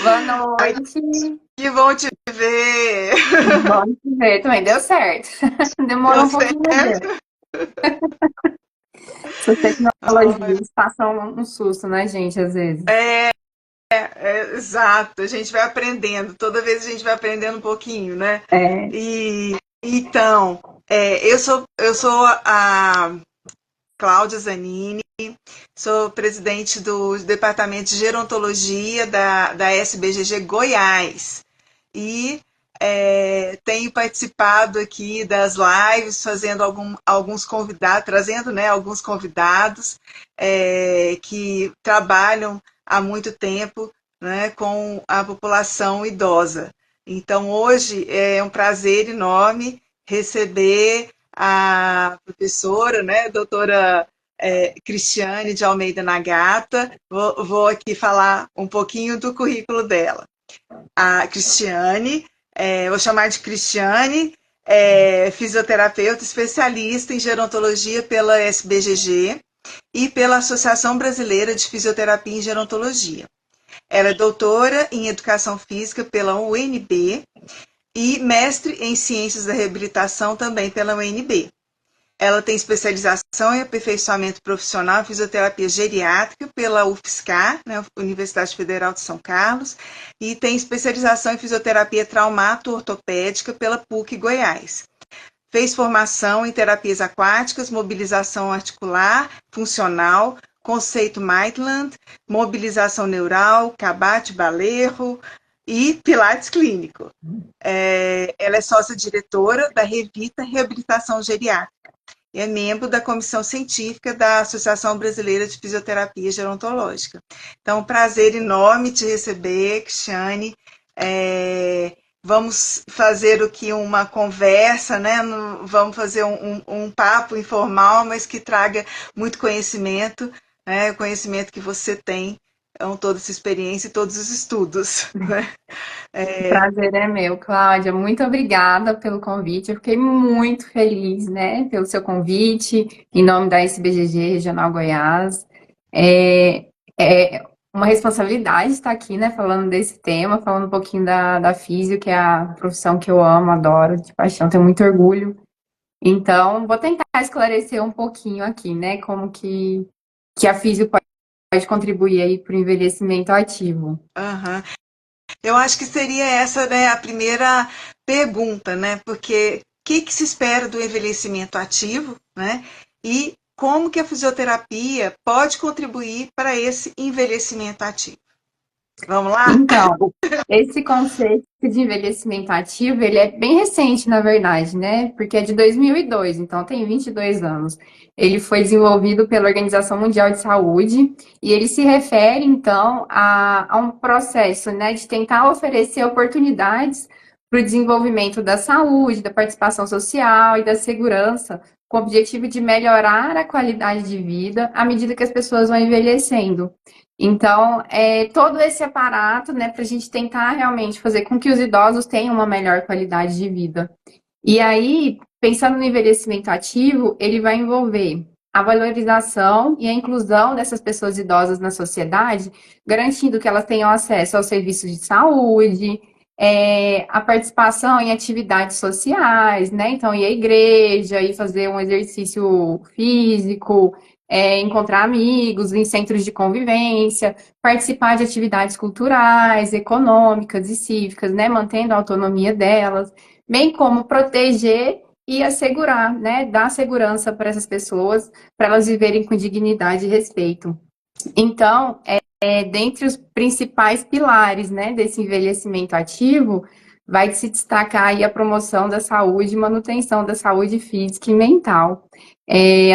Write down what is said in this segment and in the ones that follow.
Boa Ai, noite. que bom te ver. Bom te ver também. Deu certo. Deu Demorou um pouquinho, mas deu. certo? Essas Ai, tecnologias passam um susto na gente, às vezes. exato. A gente vai aprendendo. Toda vez a gente vai aprendendo um pouquinho, né? É, E então, eu sou a Cláudia Zanini, sou presidente do Departamento de Gerontologia da SBGG Goiás. E tenho participado aqui das lives, fazendo alguns convidados, trazendo, né, alguns convidados que trabalham há muito tempo, né, com a população idosa. Então, hoje é um prazer enorme receber a professora, né, doutora Cristiane de Almeida Nagata. Vou aqui falar um pouquinho do currículo dela. A Cristiane, vou chamar de Cristiane, fisioterapeuta especialista em gerontologia pela SBGG e pela Associação Brasileira de Fisioterapia em Gerontologia. Ela é doutora em Educação Física pela UNB e mestre em Ciências da Reabilitação também pela UNB. Ela tem especialização em aperfeiçoamento profissional em fisioterapia geriátrica pela UFSCar, né, Universidade Federal de São Carlos, e tem especialização em fisioterapia traumato-ortopédica pela PUC Goiás. Fez formação em terapias aquáticas, mobilização articular, funcional, conceito Maitland, mobilização neural, Cabate-Balerro e Pilates clínico. Ela é sócia-diretora da Revita Reabilitação Geriátrica. É membro da comissão científica da Associação Brasileira de Fisioterapia Gerontológica. Então, um prazer enorme te receber, Cristiane. Vamos fazer aqui uma conversa, né? Vamos fazer um papo informal, mas que traga muito conhecimento, né? O conhecimento que você tem, então, toda essa experiência e todos os estudos. Né? o prazer é meu, Cláudia. Muito obrigada pelo convite. Eu fiquei muito feliz, né, pelo seu convite, em nome da SBGG Regional Goiás. É, é uma responsabilidade estar aqui, né, falando desse tema, falando um pouquinho da físio, que é a profissão que eu amo, adoro, de paixão, tenho muito orgulho. Então, vou tentar esclarecer um pouquinho aqui, né, como que a físio pode contribuir aí para o envelhecimento ativo. Uhum. Eu acho que seria essa, né, a primeira pergunta, né? Porque o que se espera do envelhecimento ativo, né? E como que a fisioterapia pode contribuir para esse envelhecimento ativo? Vamos lá? Então, esse conceito de envelhecimento ativo, ele é bem recente, na verdade, né? Porque é de 2002, então tem 22 anos. Ele foi desenvolvido pela Organização Mundial de Saúde e ele se refere, então, a um processo, né, de tentar oferecer oportunidades para o desenvolvimento da saúde, da participação social e da segurança, com o objetivo de melhorar a qualidade de vida à medida que as pessoas vão envelhecendo. Então, todo esse aparato, né, para a gente tentar realmente fazer com que os idosos tenham uma melhor qualidade de vida. E aí, pensando no envelhecimento ativo, ele vai envolver a valorização e a inclusão dessas pessoas idosas na sociedade, garantindo que elas tenham acesso aos serviços de saúde, a participação em atividades sociais, né? Então, ir à igreja, ir fazer um exercício físico, encontrar amigos em centros de convivência, participar de atividades culturais, econômicas e cívicas, né? Mantendo a autonomia delas, bem como proteger e assegurar, né? Dar segurança para essas pessoas, para elas viverem com dignidade e respeito. Então, dentre os principais pilares, né, desse envelhecimento ativo, vai se destacar aí a promoção da saúde e manutenção da saúde física e mental,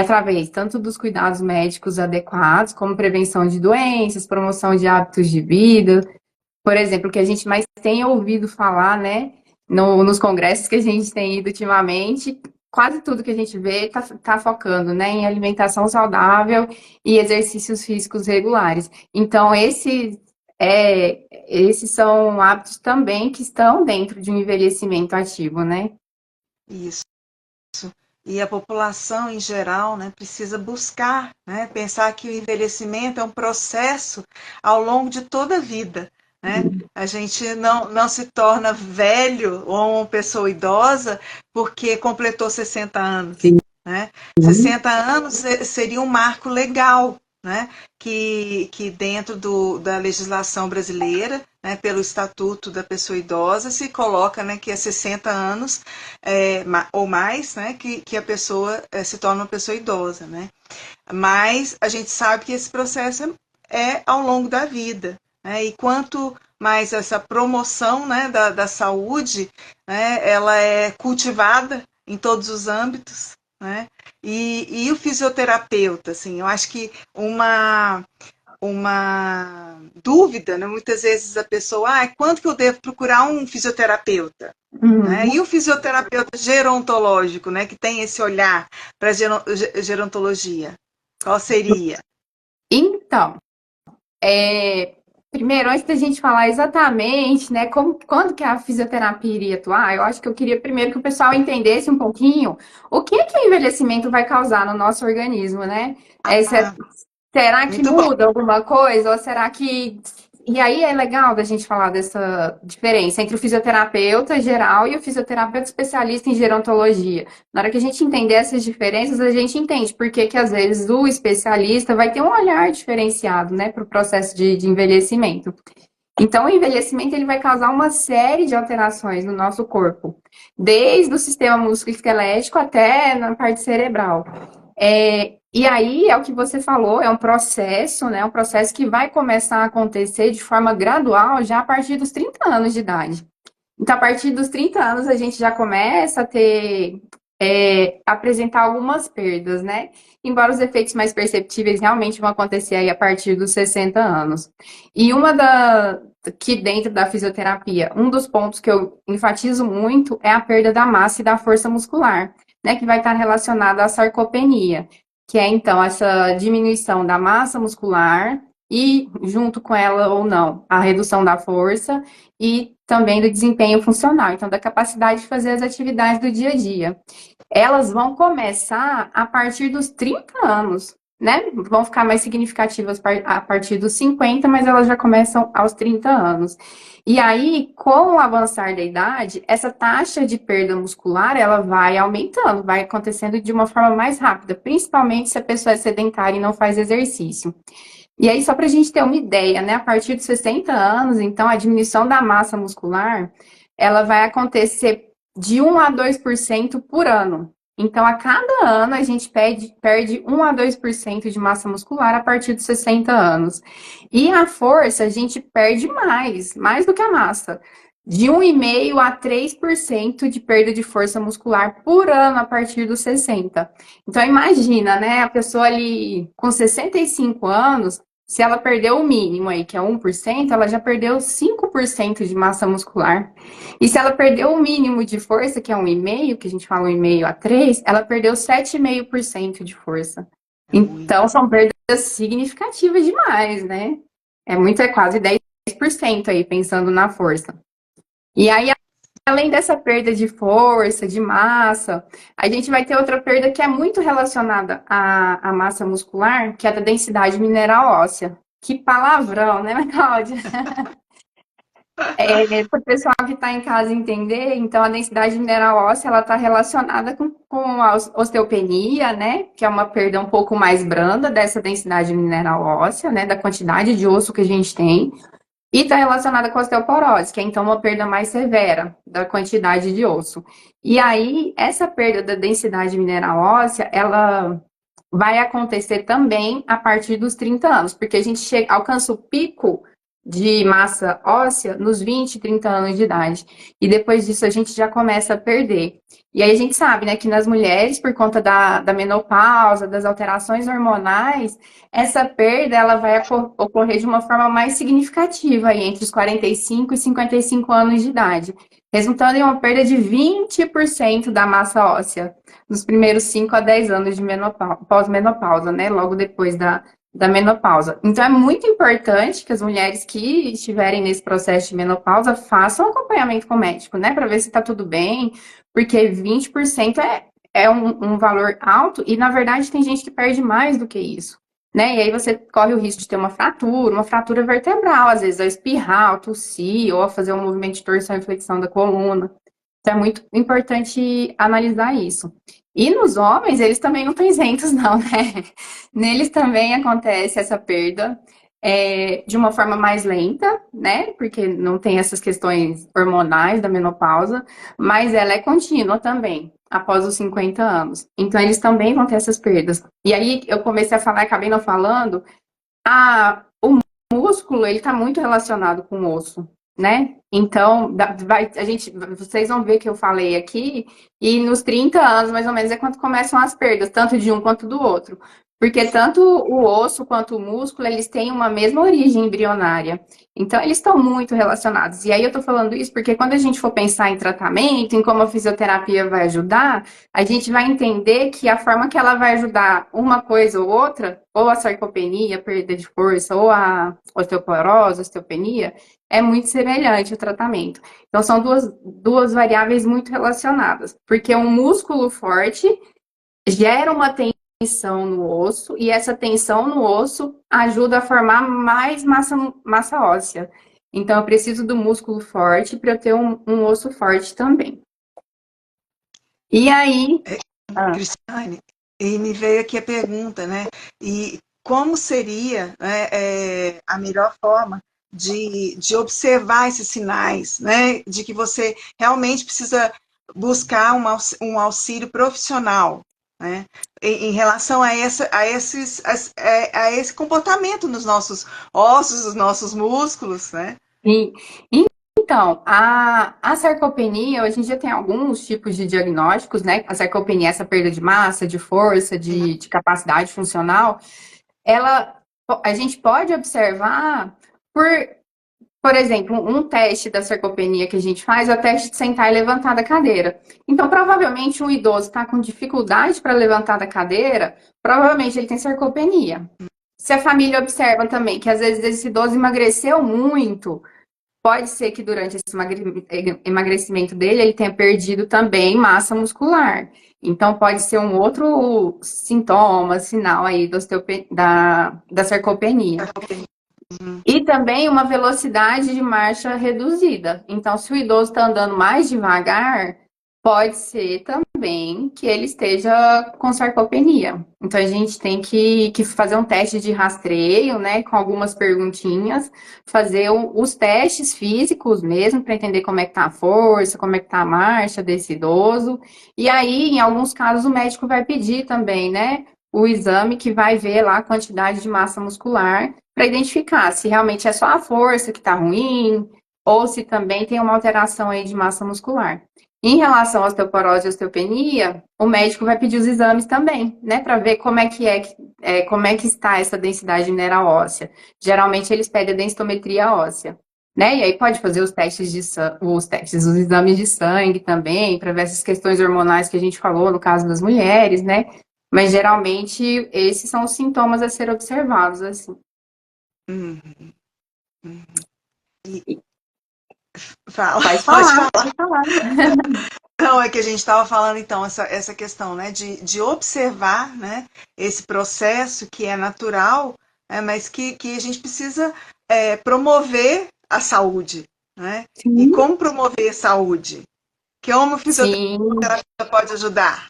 através tanto dos cuidados médicos adequados, como prevenção de doenças, promoção de hábitos de vida. Por exemplo, o que a gente mais tem ouvido falar, né, nos congressos que a gente tem ido ultimamente, quase tudo que a gente vê está focando, né, em alimentação saudável e exercícios físicos regulares. Então, esses são hábitos também que estão dentro de um envelhecimento ativo, né? Isso. E a população em geral, né, precisa buscar, né, pensar que o envelhecimento é um processo ao longo de toda a vida. né? A gente não se torna velho ou uma pessoa idosa porque completou 60 anos. Sim. Né? 60 anos seria um marco legal, né? Que dentro da legislação brasileira, né, pelo Estatuto da Pessoa Idosa, se coloca, né, que é 60 anos ou mais, né, que a pessoa se torna uma pessoa idosa. Né? Mas a gente sabe que esse processo é ao longo da vida. Né? E quanto mais essa promoção, né, da saúde, né, ela é cultivada em todos os âmbitos, né? E o fisioterapeuta, assim, eu acho que uma dúvida, né? Muitas vezes a pessoa, quando que eu devo procurar um fisioterapeuta? Né? E o fisioterapeuta gerontológico, né, que tem esse olhar para a gerontologia, qual seria? Então, primeiro, antes da gente falar exatamente, né, quando que a fisioterapia iria atuar, eu acho que eu queria primeiro que o pessoal entendesse um pouquinho o que que o envelhecimento vai causar no nosso organismo, né? Ah, Será que muito bom. muda alguma coisa? Ou será que. E aí é legal da gente falar dessa diferença entre o fisioterapeuta geral e o fisioterapeuta especialista em gerontologia. Na hora que a gente entender essas diferenças, a gente entende por que que às vezes o especialista vai ter um olhar diferenciado, né, para o processo de envelhecimento. Então, o envelhecimento ele vai causar uma série de alterações no nosso corpo, desde o sistema músculo-esquelético até na parte cerebral. E aí é o que você falou, é um processo, né? Um processo que vai começar a acontecer de forma gradual já a partir dos 30 anos de idade. Então, a partir dos 30 anos, a gente já começa a apresentar algumas perdas, né? Embora os efeitos mais perceptíveis realmente vão acontecer aí a partir dos 60 anos. E que dentro da fisioterapia, um dos pontos que eu enfatizo muito é a perda da massa e da força muscular, né? Que vai estar relacionada à sarcopenia, que é então essa diminuição da massa muscular e, junto com ela ou não, a redução da força e também do desempenho funcional, então da capacidade de fazer as atividades do dia a dia. Elas vão começar a partir dos 30 anos, né? Vão ficar mais significativas a partir dos 50, mas elas já começam aos 30 anos. E aí, com o avançar da idade, essa taxa de perda muscular, ela vai aumentando, vai acontecendo de uma forma mais rápida, principalmente se a pessoa é sedentária e não faz exercício. E aí, só para a gente ter uma ideia, né? A partir dos 60 anos, então, a diminuição da massa muscular, ela vai acontecer de 1 a 2% por ano. Então, a cada ano, a gente perde 1 a 2% de massa muscular a partir dos 60 anos. E a força, a gente perde mais do que a massa. De 1,5 a 3% de perda de força muscular por ano a partir dos 60. Então, imagina, né? A pessoa ali com 65 anos, se ela perdeu o mínimo aí, que é 1%, ela já perdeu 5% de massa muscular. E se ela perdeu o mínimo de força, que é 1,5, que a gente fala 1,5 a 3, ela perdeu 7,5% de força. É Então, muito. são perdas significativas demais, né? É quase 10% aí, pensando na força. E aí, além dessa perda de força, de massa, a gente vai ter outra perda que é muito relacionada à massa muscular, que é a da densidade mineral óssea. Que palavrão, né, Cláudia? Para o pessoal que está em casa entender, então a densidade mineral óssea ela está relacionada com a osteopenia, né? Que é uma perda um pouco mais branda dessa densidade mineral óssea, né? Da quantidade de osso que a gente tem. E está relacionada com a osteoporose, que é então uma perda mais severa da quantidade de osso. E aí, essa perda da densidade mineral óssea, ela vai acontecer também a partir dos 30 anos, porque a gente alcança o pico de massa óssea nos 20, 30 anos de idade. E depois disso a gente já começa a perder. E aí a gente sabe, né, que nas mulheres, por conta da menopausa, das alterações hormonais, essa perda ela vai ocorrer de uma forma mais significativa aí, entre os 45 e 55 anos de idade, resultando em uma perda de 20% da massa óssea nos primeiros 5 a 10 anos de pós-menopausa, né? Logo depois da menopausa. Então, é muito importante que as mulheres que estiverem nesse processo de menopausa façam um acompanhamento com o médico, né? Para ver se está tudo bem, porque 20% é um valor alto e, na verdade, tem gente que perde mais do que isso. né? E aí você corre o risco de ter uma fratura vertebral, às vezes, ao espirrar, ao tossir, ou a fazer um movimento de torção e flexão da coluna. Então é muito importante analisar isso. E nos homens, eles também não estão isentos, não, né? Neles também acontece essa perda de uma forma mais lenta, né? Porque não tem essas questões hormonais da menopausa, mas ela é contínua também, após os 50 anos. Então, eles também vão ter essas perdas. E aí, eu comecei a falar, acabei não falando, o músculo, ele está muito relacionado com o osso, né? Então, vocês vão ver que eu falei aqui, e nos 30 anos, mais ou menos, é quando começam as perdas, tanto de um quanto do outro. Porque tanto o osso quanto o músculo, eles têm uma mesma origem embrionária. Então, eles estão muito relacionados. E aí, eu estou falando isso porque quando a gente for pensar em tratamento, em como a fisioterapia vai ajudar, a gente vai entender que a forma que ela vai ajudar uma coisa ou outra, ou a sarcopenia, perda de força, ou a osteoporose, osteopenia, é muito semelhante o tratamento. Então, são duas variáveis muito relacionadas, porque um músculo forte gera uma tensão no osso, e essa tensão no osso ajuda a formar mais massa óssea. Então, eu preciso do músculo forte para eu ter um osso forte também. E aí. Cristiane, e me veio aqui a pergunta, né? E como seria, né, a melhor forma de observar esses sinais, né? De que você realmente precisa buscar um auxílio profissional, né? Em relação a esse comportamento nos nossos ossos, nos nossos músculos, né? E, então, a sarcopenia, hoje em dia tem alguns tipos de diagnósticos, né? A sarcopenia, essa perda de massa, de força, de capacidade funcional, a gente pode observar por exemplo, um teste da sarcopenia que a gente faz é o teste de sentar e levantar da cadeira. Então, provavelmente, um idoso está com dificuldade para levantar da cadeira, provavelmente ele tem sarcopenia. Se a família observa também que às vezes esse idoso emagreceu muito, pode ser que durante esse emagrecimento dele ele tenha perdido também massa muscular. Então, pode ser um outro sintoma, sinal aí da sarcopenia. E também uma velocidade de marcha reduzida. Então, se o idoso está andando mais devagar, pode ser também que ele esteja com sarcopenia. Então, a gente tem que fazer um teste de rastreio, né, com algumas perguntinhas, fazer os testes físicos mesmo, para entender como é que está a força, como é que está a marcha desse idoso. E aí, em alguns casos, o médico vai pedir também, né, o exame que vai ver lá a quantidade de massa muscular para identificar se realmente é só a força que está ruim ou se também tem uma alteração aí de massa muscular. Em relação à osteoporose e osteopenia, o médico vai pedir os exames também, né, para ver como é que está essa densidade mineral óssea. Geralmente eles pedem a densitometria óssea, né? E aí pode fazer os exames de sangue também, para ver essas questões hormonais que a gente falou no caso das mulheres, né? Mas geralmente esses são os sintomas a ser observados, assim. Uhum, uhum. Pode Pode falar, falar. pode falar. Não, é que a gente estava falando, então, essa questão, né, de observar, né, esse processo que é natural, mas que a gente precisa promover a saúde, né? E Sim, como promover a saúde? Que uma fisioterapia sim. pode ajudar?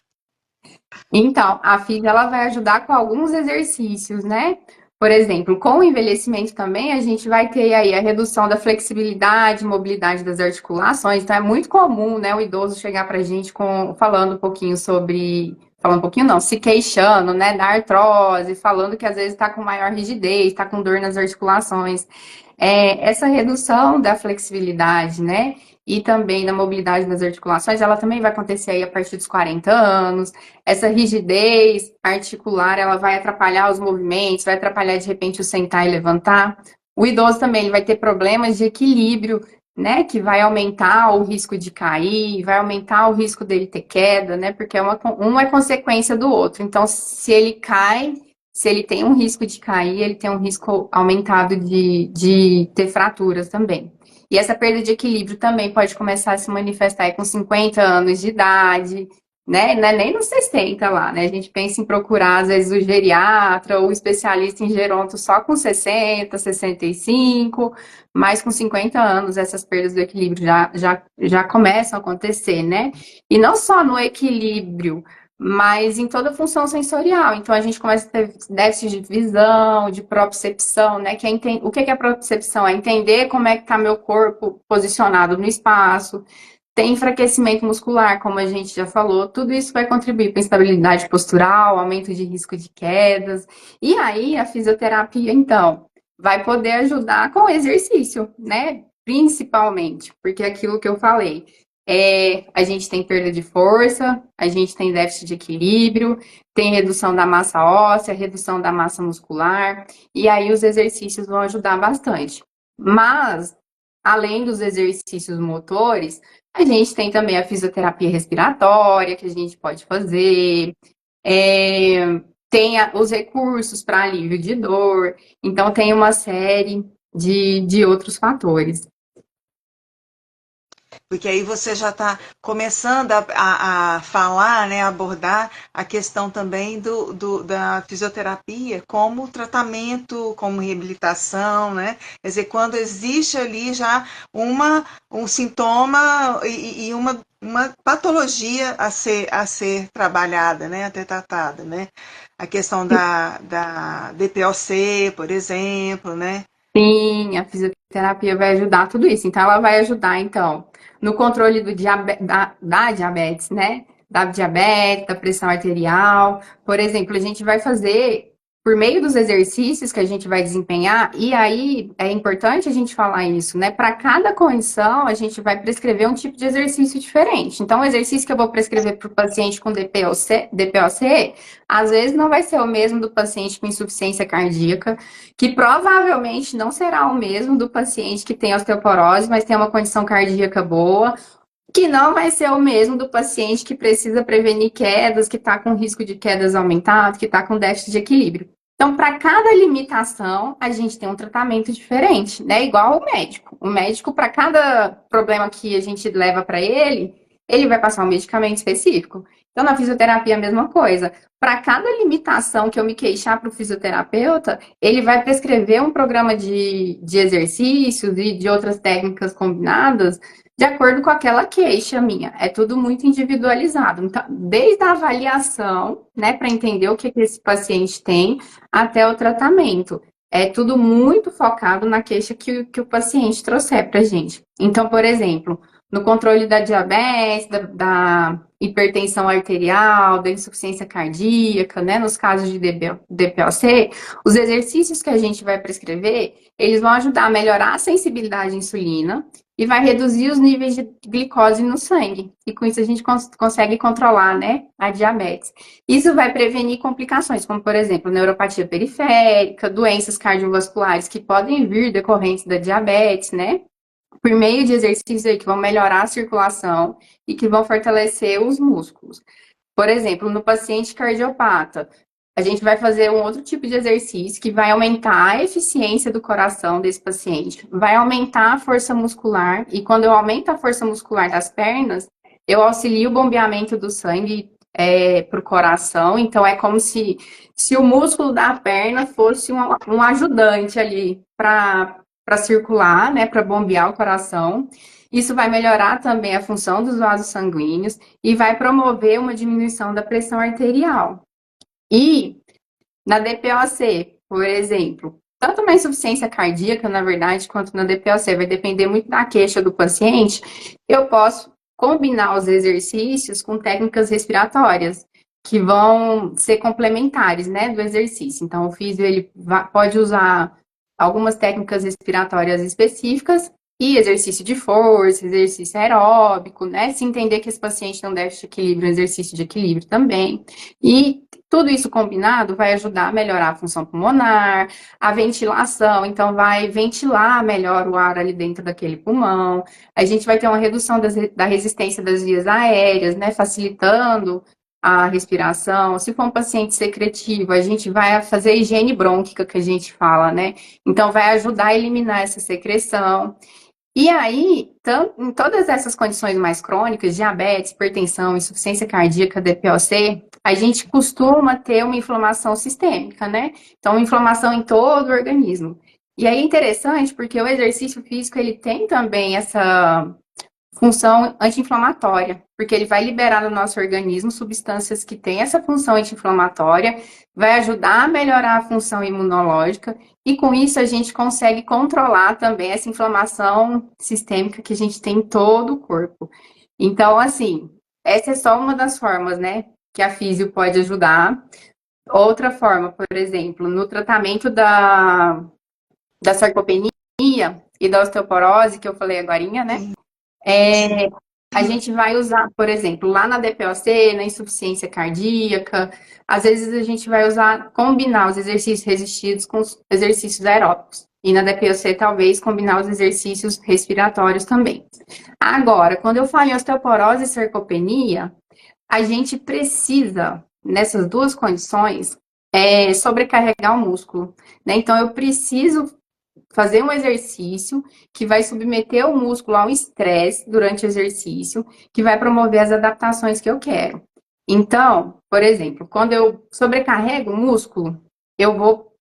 Então, a FIV ela vai ajudar com alguns exercícios, né? Por exemplo, com o envelhecimento também, a gente vai ter aí a redução da flexibilidade, mobilidade das articulações. Então, é muito comum, né, o idoso chegar para a gente falando um pouquinho sobre, falando um pouquinho não, se queixando, né, da artrose, falando que às vezes está com maior rigidez, está com dor nas articulações. Essa redução da flexibilidade, né, e também da mobilidade das articulações, ela também vai acontecer aí a partir dos 40 anos. Essa rigidez articular, ela vai atrapalhar os movimentos, vai atrapalhar de repente o sentar e levantar. O idoso também ele vai ter problemas de equilíbrio, né, que vai aumentar o risco de cair, vai aumentar o risco dele ter queda, né, porque um é consequência do outro. Então, se ele cai, se ele tem um risco de cair, ele tem um risco aumentado de ter fraturas também. E essa perda de equilíbrio também pode começar a se manifestar aí com 50 anos de idade, né? Não é nem nos 60 lá, né? A gente pensa em procurar, às vezes, o geriatra ou o especialista em geronto só com 60, 65, mas com 50 anos essas perdas do equilíbrio já começam a acontecer, né? E não só no equilíbrio, mas em toda a função sensorial. Então, a gente começa a ter déficit de visão, de propriocepção, né? O que é propriocepção? É entender como é que está meu corpo posicionado no espaço. Tem enfraquecimento muscular, como a gente já falou, tudo isso vai contribuir para instabilidade postural, aumento de risco de quedas. E aí, a fisioterapia, então, vai poder ajudar com o exercício, né? Principalmente, porque aquilo que eu falei, a gente tem perda de força, a gente tem déficit de equilíbrio, tem redução da massa óssea, redução da massa muscular, e aí os exercícios vão ajudar bastante. Mas, além dos exercícios motores, a gente tem também a fisioterapia respiratória que a gente pode fazer, tem os recursos para alívio de dor, então tem uma série de outros fatores. Porque aí você já está começando a falar, né, a abordar a questão também da fisioterapia como tratamento, como reabilitação, né? Quer dizer, quando existe ali já um sintoma e uma patologia a ser trabalhada, né, a ser tratada, né? A questão da DPOC, por exemplo, né? Sim, a fisioterapia vai ajudar tudo isso. Então, ela vai ajudar, então, no controle da diabetes, né? Da diabetes, da pressão arterial. Por exemplo, a gente vai fazer por meio dos exercícios que a gente vai desempenhar, e aí é importante a gente falar isso, né? Para cada condição, a gente vai prescrever um tipo de exercício diferente. Então, o exercício que eu vou prescrever para o paciente com DPOC, às vezes não vai ser o mesmo do paciente com insuficiência cardíaca, que provavelmente não será o mesmo do paciente que tem osteoporose, mas tem uma condição cardíaca boa, que não vai ser o mesmo do paciente que precisa prevenir quedas, que está com risco de quedas aumentado, que está com déficit de equilíbrio. Então, para cada limitação, a gente tem um tratamento diferente, né? Igual o médico. O médico, para cada problema que a gente leva para ele vai passar um medicamento específico. Então, na fisioterapia, a mesma coisa. Para cada limitação que eu me queixar para o fisioterapeuta, ele vai prescrever um programa de exercícios e de outras técnicas combinadas de acordo com aquela queixa minha. É tudo muito individualizado. Então, desde a avaliação, né, para entender o que esse paciente tem, até o tratamento. É tudo muito focado na queixa que o paciente trouxer para a gente. Então, por exemplo, no controle da diabetes, da hipertensão arterial, da insuficiência cardíaca, né, nos casos de DPOC, os exercícios que a gente vai prescrever, eles vão ajudar a melhorar a sensibilidade à insulina e vai reduzir os níveis de glicose no sangue. E com isso a gente consegue controlar, né, a diabetes. Isso vai prevenir complicações, como, por exemplo, neuropatia periférica, doenças cardiovasculares que podem vir decorrentes da diabetes, né? Por meio de exercícios aí que vão melhorar a circulação e que vão fortalecer os músculos. Por exemplo, no paciente cardiopata, a gente vai fazer um outro tipo de exercício que vai aumentar a eficiência do coração desse paciente, vai aumentar a força muscular, e quando eu aumento a força muscular das pernas, eu auxilio o bombeamento do sangue para o coração, então é como se o músculo da perna fosse um ajudante ali para circular, né, para bombear o coração. Isso vai melhorar também a função dos vasos sanguíneos e vai promover uma diminuição da pressão arterial. E na DPOC, por exemplo, tanto na insuficiência cardíaca, na verdade, quanto na DPOC, vai depender muito da queixa do paciente, eu posso combinar os exercícios com técnicas respiratórias, que vão ser complementares, né, do exercício. Então, o físio, ele pode usar algumas técnicas respiratórias específicas e exercício de força, exercício aeróbico, né, se entender que esse paciente não deve de equilíbrio, exercício de equilíbrio também. E tudo isso combinado vai ajudar a melhorar a função pulmonar, a ventilação, então vai ventilar melhor o ar ali dentro daquele pulmão. A gente vai ter uma redução da resistência das vias aéreas, né, facilitando a respiração. Se for um paciente secretivo, a gente vai fazer a higiene brônquica que a gente fala, né? Então vai ajudar a eliminar essa secreção. E aí, em todas essas condições mais crônicas, diabetes, hipertensão, insuficiência cardíaca, DPOC, a gente costuma ter uma inflamação sistêmica, né? Então, inflamação em todo o organismo. E aí é interessante porque o exercício físico, ele tem também essa função anti-inflamatória, porque ele vai liberar no nosso organismo substâncias que têm essa função anti-inflamatória, vai ajudar a melhorar a função imunológica, e com isso a gente consegue controlar também essa inflamação sistêmica que a gente tem em todo o corpo. Então, assim, essa é só uma das formas, né, que a físio pode ajudar. Outra forma, por exemplo, no tratamento da sarcopenia e da osteoporose, que eu falei agorinha, né? Sim, sim. É, a gente vai usar, por exemplo, lá na DPOC, na insuficiência cardíaca, às vezes a gente vai usar, combinar os exercícios resistidos com os exercícios aeróbicos. E na DPOC, talvez, combinar os exercícios respiratórios também. Agora, quando eu falo em osteoporose e sarcopenia, a gente precisa, nessas duas condições, sobrecarregar o músculo, né? Então, eu preciso fazer um exercício que vai submeter o músculo a um estresse durante o exercício, que vai promover as adaptações que eu quero. Então, por exemplo, quando eu sobrecarrego o músculo, eu vou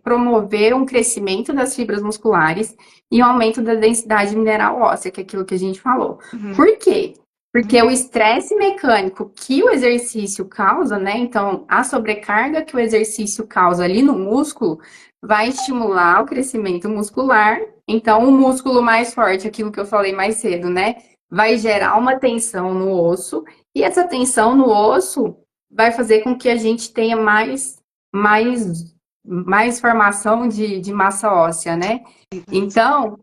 promover um crescimento das fibras musculares e um aumento da densidade mineral óssea, que é aquilo que a gente falou. Uhum. Por quê? Porque o estresse mecânico que o exercício causa, né? Então, a sobrecarga que o exercício causa ali no músculo vai estimular o crescimento muscular. Então, o músculo mais forte, aquilo que eu falei mais cedo, né? Vai gerar uma tensão no osso, e essa tensão no osso vai fazer com que a gente tenha mais formação de massa óssea, né? Então,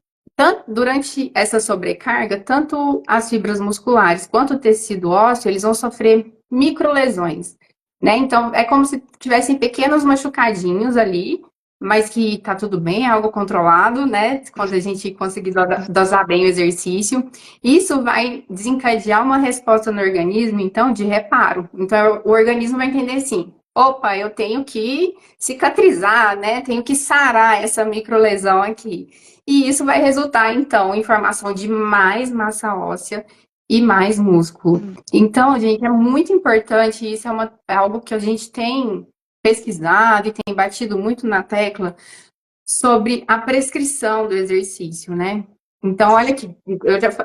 durante essa sobrecarga, tanto as fibras musculares quanto o tecido ósseo, eles vão sofrer microlesões, né? Então, é como se tivessem pequenos machucadinhos ali, mas que tá tudo bem, é algo controlado, né? Quando a gente conseguir dosar bem o exercício, isso vai desencadear uma resposta no organismo, então, de reparo. Então, o organismo vai entender assim: opa, eu tenho que cicatrizar, né? Tenho que sarar essa microlesão aqui. E isso vai resultar, então, em formação de mais massa óssea e mais músculo. Hum. Então, gente, é muito importante, isso é algo que a gente tem pesquisado e tem batido muito na tecla sobre a prescrição do exercício, né? Então, olha aqui,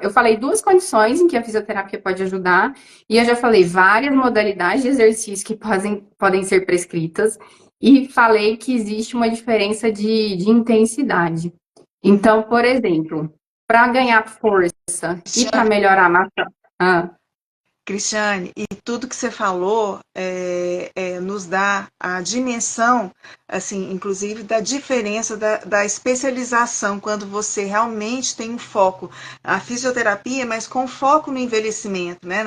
eu falei duas condições em que a fisioterapia pode ajudar, e eu já falei várias modalidades de exercício que podem ser prescritas, e falei que existe uma diferença de intensidade. Uhum. Então, por exemplo, para ganhar força e para melhorar a massa. Ah, Cristiane, e tudo que você falou nos dá a dimensão, assim, inclusive da diferença da especialização, quando você realmente tem um foco na fisioterapia, mas com foco no envelhecimento, né,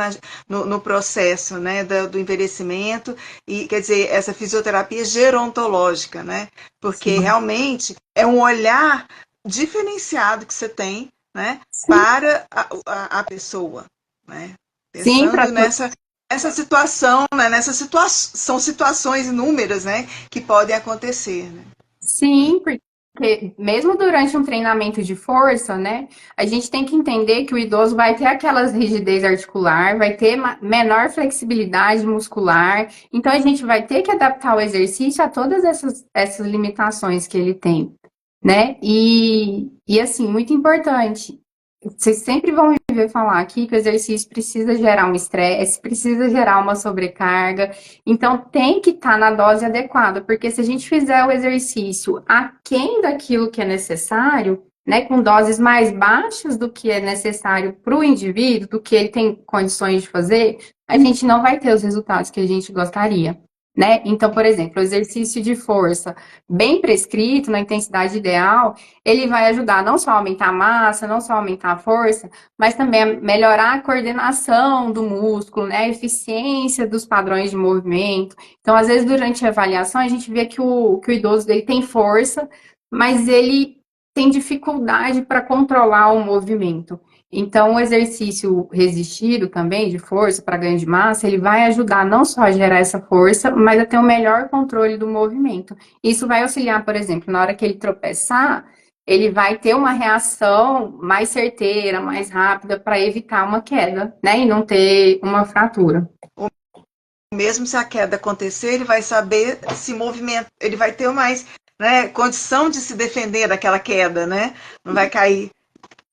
no processo, né, do envelhecimento, e quer dizer, essa fisioterapia gerontológica, né, porque sim. realmente é um olhar diferenciado que você tem, né, Sim, para a pessoa, né? sim, Pensando nessa situação, né? São situações inúmeras, né? Que podem acontecer, né? sim, porque mesmo durante um treinamento de força, né, a gente tem que entender que o idoso vai ter aquelas rigidez articular, vai ter menor flexibilidade muscular, então a gente vai ter que adaptar o exercício a todas essas limitações que ele tem, né? E assim, muito importante. Vocês sempre vão me ver falar aqui que o exercício precisa gerar um estresse, precisa gerar uma sobrecarga. Então, tem que estar na dose adequada, porque se a gente fizer o exercício aquém daquilo que é necessário, né, com doses mais baixas do que é necessário para o indivíduo, do que ele tem condições de fazer, a gente não vai ter os resultados que a gente gostaria. Né? Então, por exemplo, o exercício de força bem prescrito, na intensidade ideal, ele vai ajudar não só a aumentar a massa, não só a aumentar a força, mas também a melhorar a coordenação do músculo, né? A eficiência dos padrões de movimento. Então, às vezes, durante a avaliação, a gente vê que o idoso ele tem força, mas ele tem dificuldade para controlar o movimento. Então, o exercício resistido também, de força, para ganho de massa, ele vai ajudar não só a gerar essa força, mas a ter um melhor controle do movimento. Isso vai auxiliar, por exemplo, na hora que ele tropeçar, ele vai ter uma reação mais certeira, mais rápida para evitar uma queda, né? E não ter uma fratura. Mesmo se a queda acontecer, ele vai saber se movimentar, ele vai ter mais, né, condição de se defender daquela queda, né? Não vai cair,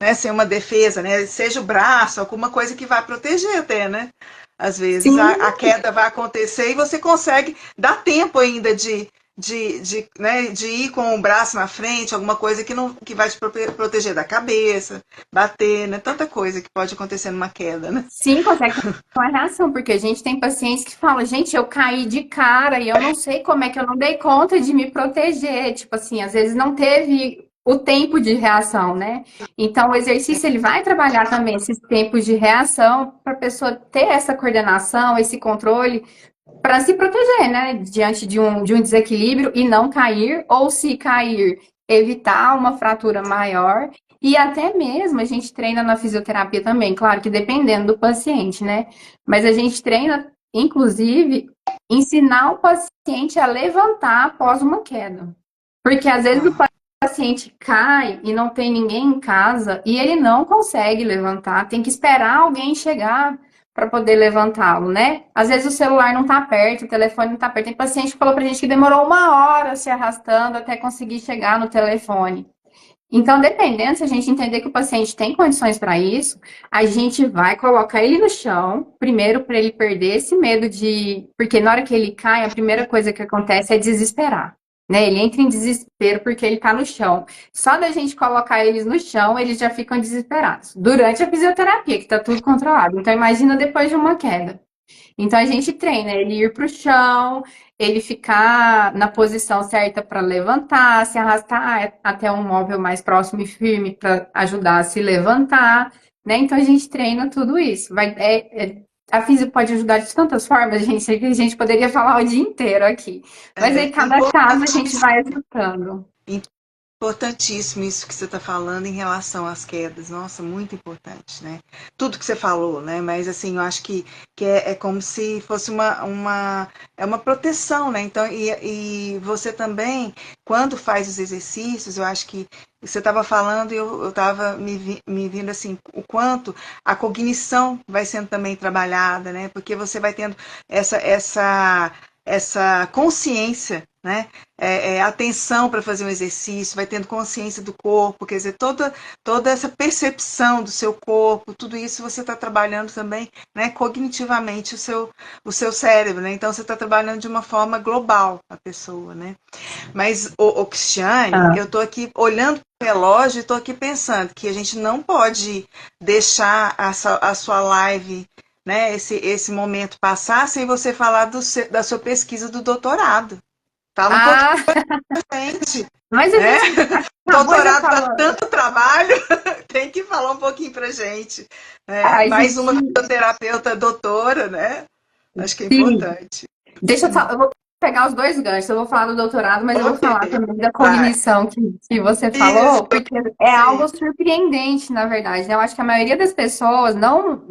né, sem uma defesa, né? Seja o braço, alguma coisa que vai proteger até, né? Às vezes Sim, a queda vai acontecer e você consegue dar tempo ainda né, de ir com o braço na frente, alguma coisa que não que vai te proteger da cabeça, bater, né? Tanta coisa que pode acontecer numa queda, né? sim, consegue ter uma reação, porque a gente tem pacientes que falam, gente, eu caí de cara e eu não sei como é que eu não dei conta de me proteger. Tipo assim, às vezes não teve o tempo de reação, né? Então, o exercício ele vai trabalhar também esses tempos de reação para a pessoa ter essa coordenação, esse controle para se proteger, né? Diante de um desequilíbrio e não cair, ou se cair, evitar uma fratura maior. E até mesmo a gente treina na fisioterapia também, claro que dependendo do paciente, né? Mas a gente treina, inclusive, ensinar o paciente a levantar após uma queda. Porque às vezes o Ah, paciente cai e não tem ninguém em casa e ele não consegue levantar, tem que esperar alguém chegar para poder levantá-lo, né? Às vezes o celular não está perto, o telefone não está perto. Tem paciente que falou para a gente que demorou 1 hora se arrastando até conseguir chegar no telefone. Então, dependendo, se a gente entender que o paciente tem condições para isso, a gente vai colocar ele no chão, primeiro para ele perder esse medo de. Porque na hora que ele cai, a primeira coisa que acontece é desesperar. Né? Ele entra em desespero porque ele está no chão. Só da gente colocar eles no chão, eles já ficam desesperados. Durante a fisioterapia, que está tudo controlado. Então, imagina depois de uma queda. Então a gente treina ele ir para o chão, ele ficar na posição certa para levantar, se arrastar até um móvel mais próximo e firme para ajudar a se levantar, né? Então a gente treina tudo isso. A física pode ajudar de tantas formas, gente, que a gente poderia falar o dia inteiro aqui. Mas aí é cada caso a gente vai ajustando. importantíssimo isso que você está falando em relação às quedas. Nossa, muito importante, né? Tudo que você falou, né? Mas assim, eu acho que é como se fosse é uma proteção, né? Então, e você também, quando faz os exercícios, eu acho que você estava falando e eu estava me vindo assim, o quanto a cognição vai sendo também trabalhada, né? Porque você vai tendo essa consciência, né? Atenção para fazer um exercício, vai tendo consciência do corpo, quer dizer, toda essa percepção do seu corpo, tudo isso você está trabalhando também, né, cognitivamente o seu cérebro, né? Então você está trabalhando de uma forma global a pessoa, né? Mas, o Cristiane, Ah. eu estou aqui olhando para o relógio e estou aqui pensando que a gente não pode deixar a sua live, né, esse momento passar sem você falar da sua pesquisa do doutorado. Fala um pouquinho Ah, pra gente, mas a né? gente acabou já Doutorado dá falando. tanto trabalho, tem que falar um pouquinho pra gente, né? A Mais uma gente, fisioterapeuta doutora, né? Acho que é sim. importante. Deixa eu falar, eu vou pegar os dois ganchos. Eu vou falar do doutorado, mas eu vou Ok, falar também da vai. cognição que você Isso, falou, porque é algo sim. surpreendente, na verdade, né? Eu acho que a maioria das pessoas não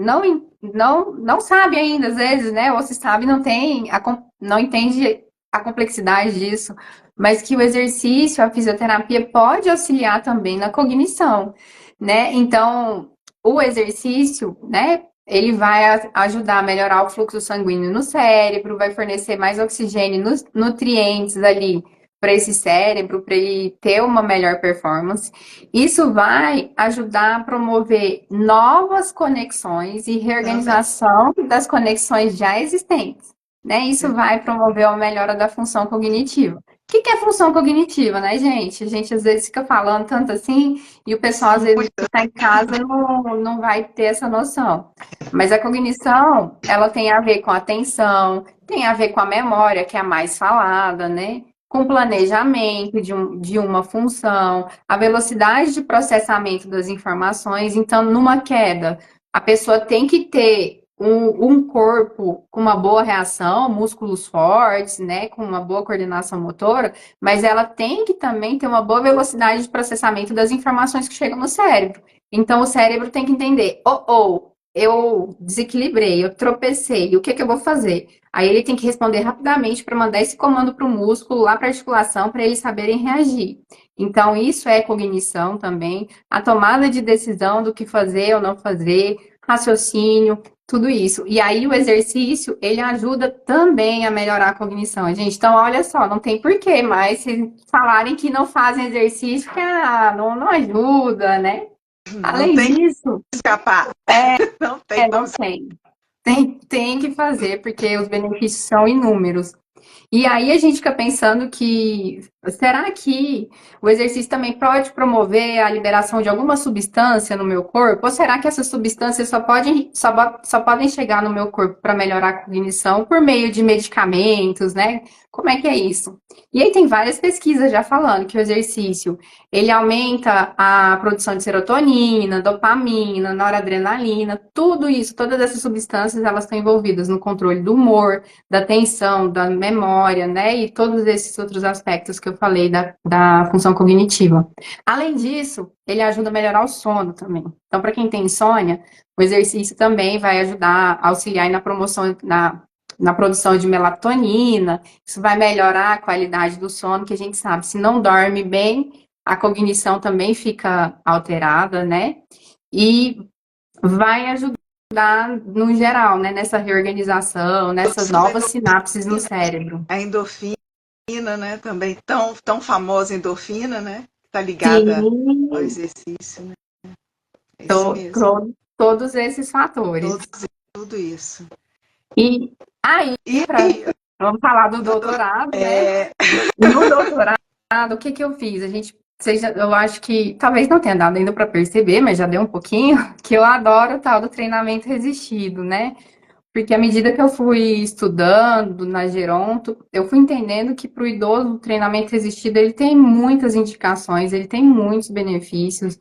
sabe ainda, às vezes, né? Ou se sabe, não entende a complexidade disso, mas que o exercício, a fisioterapia pode auxiliar também na cognição, né? Então, o exercício, né? Ele vai ajudar a melhorar o fluxo sanguíneo no cérebro, vai fornecer mais oxigênio, nutrientes ali para esse cérebro, para ele ter uma melhor performance. Isso vai ajudar a promover novas conexões e Também. reorganização das conexões já existentes, né? Isso vai promover a melhora da função cognitiva. O que é função cognitiva, né, gente? A gente às vezes fica falando tanto assim, e o pessoal às São vezes que muitas. está em casa não vai ter essa noção. Mas a cognição, ela tem a ver com a atenção, tem a ver com a memória, que é a mais falada, né? Com o planejamento de uma função, a velocidade de processamento das informações. Então, numa queda, a pessoa tem que ter um corpo com uma boa reação, músculos fortes, né? Com uma boa coordenação motora, mas ela tem que também ter uma boa velocidade de processamento das informações que chegam no cérebro. Então, o cérebro tem que entender, eu desequilibrei, eu tropecei, o que que eu vou fazer? Aí ele tem que responder rapidamente para mandar esse comando para o músculo, lá para a articulação, para eles saberem reagir. Então, isso é cognição também, a tomada de decisão do que fazer ou não fazer, raciocínio, tudo isso. E aí o exercício, ele ajuda também a melhorar a cognição, gente. Então, olha só, não tem porquê mais se falarem que não fazem exercício, que não ajuda, né? Não Além tem que disso, escapar. Não tem como não tem. Tem que fazer, porque os benefícios são inúmeros. E aí a gente fica pensando que será que o exercício também pode promover a liberação de alguma substância no meu corpo? Ou será que essas substâncias só podem chegar no meu corpo para melhorar a cognição por meio de medicamentos, né? Como é que é isso? E aí tem várias pesquisas já falando que o exercício ele aumenta a produção de serotonina, dopamina, noradrenalina, tudo isso, todas essas substâncias elas estão envolvidas no controle do humor, da atenção, da memória, né? E todos esses outros aspectos que eu falei da função cognitiva. Além disso, ele ajuda a melhorar o sono também. Então, para quem tem insônia, o exercício também vai ajudar a auxiliar na promoção, na produção de melatonina. Isso vai melhorar a qualidade do sono, que a gente sabe, se não dorme bem, a cognição também fica alterada, né? E vai ajudar no geral, né, nessa reorganização, nessas novas sinapses no cérebro. a endorfina, né? Também tão famosa endorfina, né? Está ligada ao Sim, exercício, né? É isso mesmo. todos esses fatores. Todos, tudo isso. E aí, E vamos falar do doutorado, né? é, No doutorado, o que que eu fiz? Eu acho que talvez não tenha dado ainda para perceber, mas já deu um pouquinho, que eu adoro o tal do treinamento resistido, né? Porque à medida que eu fui estudando na Geronto, eu fui entendendo que para o idoso o treinamento resistido ele tem muitas indicações, ele tem muitos benefícios.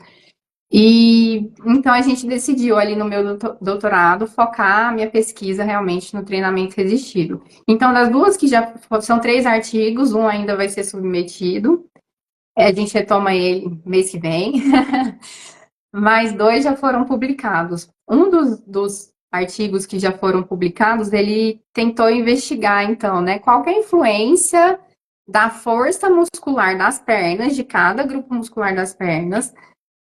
E então a gente decidiu ali no meu doutorado focar a minha pesquisa realmente no treinamento resistido. Então, das duas que já são 3 artigos, um ainda vai ser submetido, a gente retoma ele mês que vem, mas 2 já foram publicados. Um dos artigos que já foram publicados, ele tentou investigar, então, né, qual que é a influência da força muscular das pernas, de cada grupo muscular das pernas,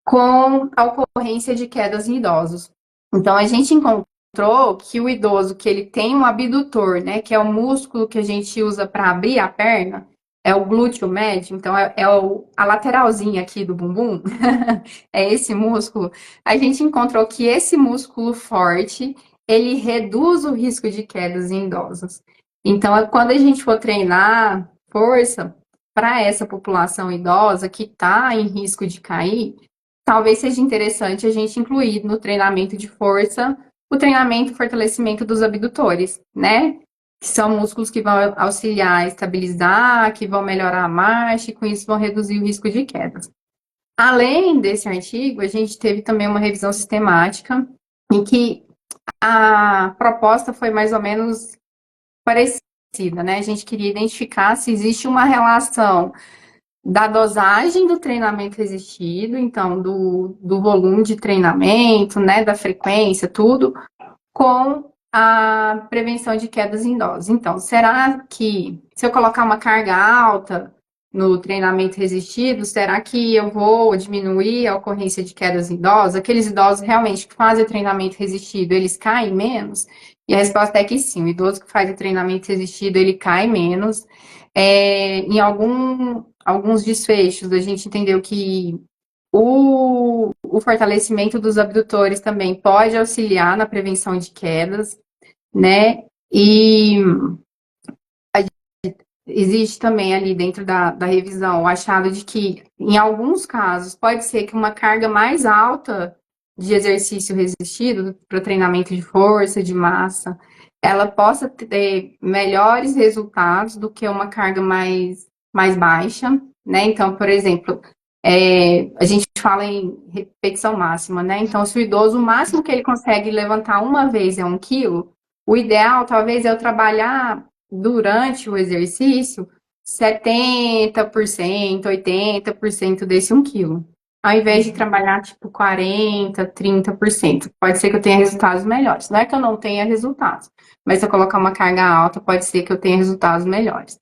com a ocorrência de quedas em idosos. Então, a gente encontrou que o idoso que ele tem um abdutor, né, que é o músculo que a gente usa para abrir a perna, é o glúteo médio, então a lateralzinha aqui do bumbum, é esse músculo. A gente encontrou que esse músculo forte, ele reduz o risco de quedas em idosos. Então, quando a gente for treinar força para essa população idosa que está em risco de cair, talvez seja interessante a gente incluir no treinamento de força o treinamento e fortalecimento dos abdutores, né? Que são músculos que vão auxiliar a estabilizar, que vão melhorar a marcha e com isso vão reduzir o risco de quedas. Além desse artigo, a gente teve também uma revisão sistemática em que a proposta foi mais ou menos parecida, né? A gente queria identificar se existe uma relação da dosagem do treinamento resistido, então do volume de treinamento, né, da frequência, tudo, com a prevenção de quedas em idosos. Então, será que se eu colocar uma carga alta no treinamento resistido, será que eu vou diminuir a ocorrência de quedas em idosos? Aqueles idosos realmente que fazem o treinamento resistido, eles caem menos? E a resposta é que sim, o idoso que faz o treinamento resistido, ele cai menos. Em alguns desfechos, a gente entendeu que o fortalecimento dos abdutores também pode auxiliar na prevenção de quedas, né? E existe também ali dentro da revisão o achado de que, em alguns casos, pode ser que uma carga mais alta de exercício resistido para treinamento de força, de massa, ela possa ter melhores resultados do que uma carga mais baixa, né? Então, por exemplo, a gente fala em repetição máxima, né? Então, se o idoso, o máximo que ele consegue levantar uma vez é 1 quilo, o ideal talvez é eu trabalhar durante o exercício 70%, 80% desse 1 quilo. Ao invés de Uhum. trabalhar tipo 40, 30%. Pode ser que eu tenha resultados melhores. Não é que eu não tenha resultados, mas se eu colocar uma carga alta, pode ser que eu tenha resultados melhores.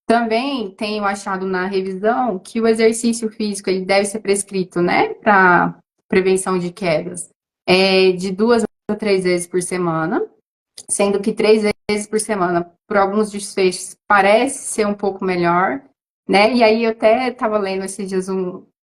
Também tenho achado na revisão que o exercício físico ele deve ser prescrito, né, para prevenção de quedas, de 2 a 3 vezes por semana, sendo que 3 vezes por semana, por alguns desfechos, parece ser um pouco melhor, né? E aí eu até estava lendo esses dias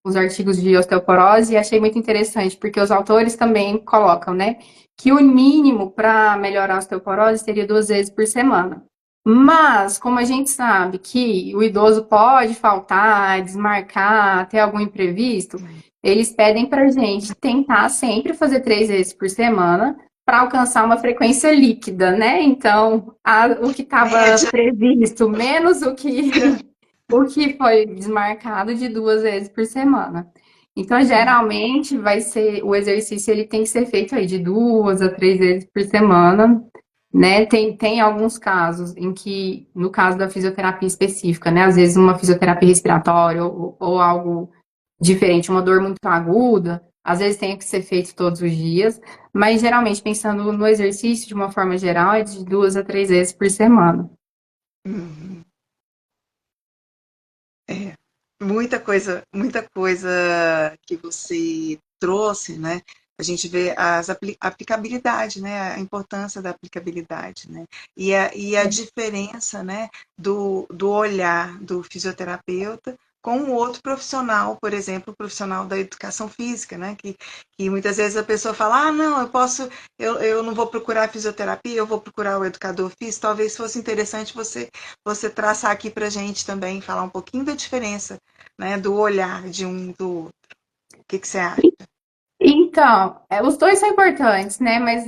os artigos de osteoporose e achei muito interessante, porque os autores também colocam, né, que o mínimo para melhorar a osteoporose seria 2 vezes por semana. Mas, como a gente sabe que o idoso pode faltar, desmarcar, ter algum imprevisto, eles pedem para a gente tentar sempre fazer 3 vezes por semana, para alcançar uma frequência líquida, né? Então, o que estava Média. previsto, menos o que foi desmarcado de 2 vezes por semana. Então, geralmente, vai ser o exercício ele tem que ser feito aí de 2 a 3 vezes por semana, né? Tem alguns casos em que, no caso da fisioterapia específica, né? Às vezes uma fisioterapia respiratória ou algo diferente, uma dor muito aguda, às vezes tem que ser feito todos os dias, mas geralmente, pensando no exercício de uma forma geral, é de 2 a 3 vezes por semana. Uhum. É, muita coisa que você trouxe, né? A gente vê aplicabilidade, né? A importância da aplicabilidade, né? E a diferença, né? Do olhar do fisioterapeuta com o outro profissional, por exemplo, o profissional da educação física, né? Que muitas vezes a pessoa fala, ah, não, eu não vou procurar fisioterapia, eu vou procurar o educador físico. Talvez fosse interessante você traçar aqui para a gente também, falar um pouquinho da diferença, né, do olhar de um do outro. O que você acha? Então, os dois são importantes, né? Mas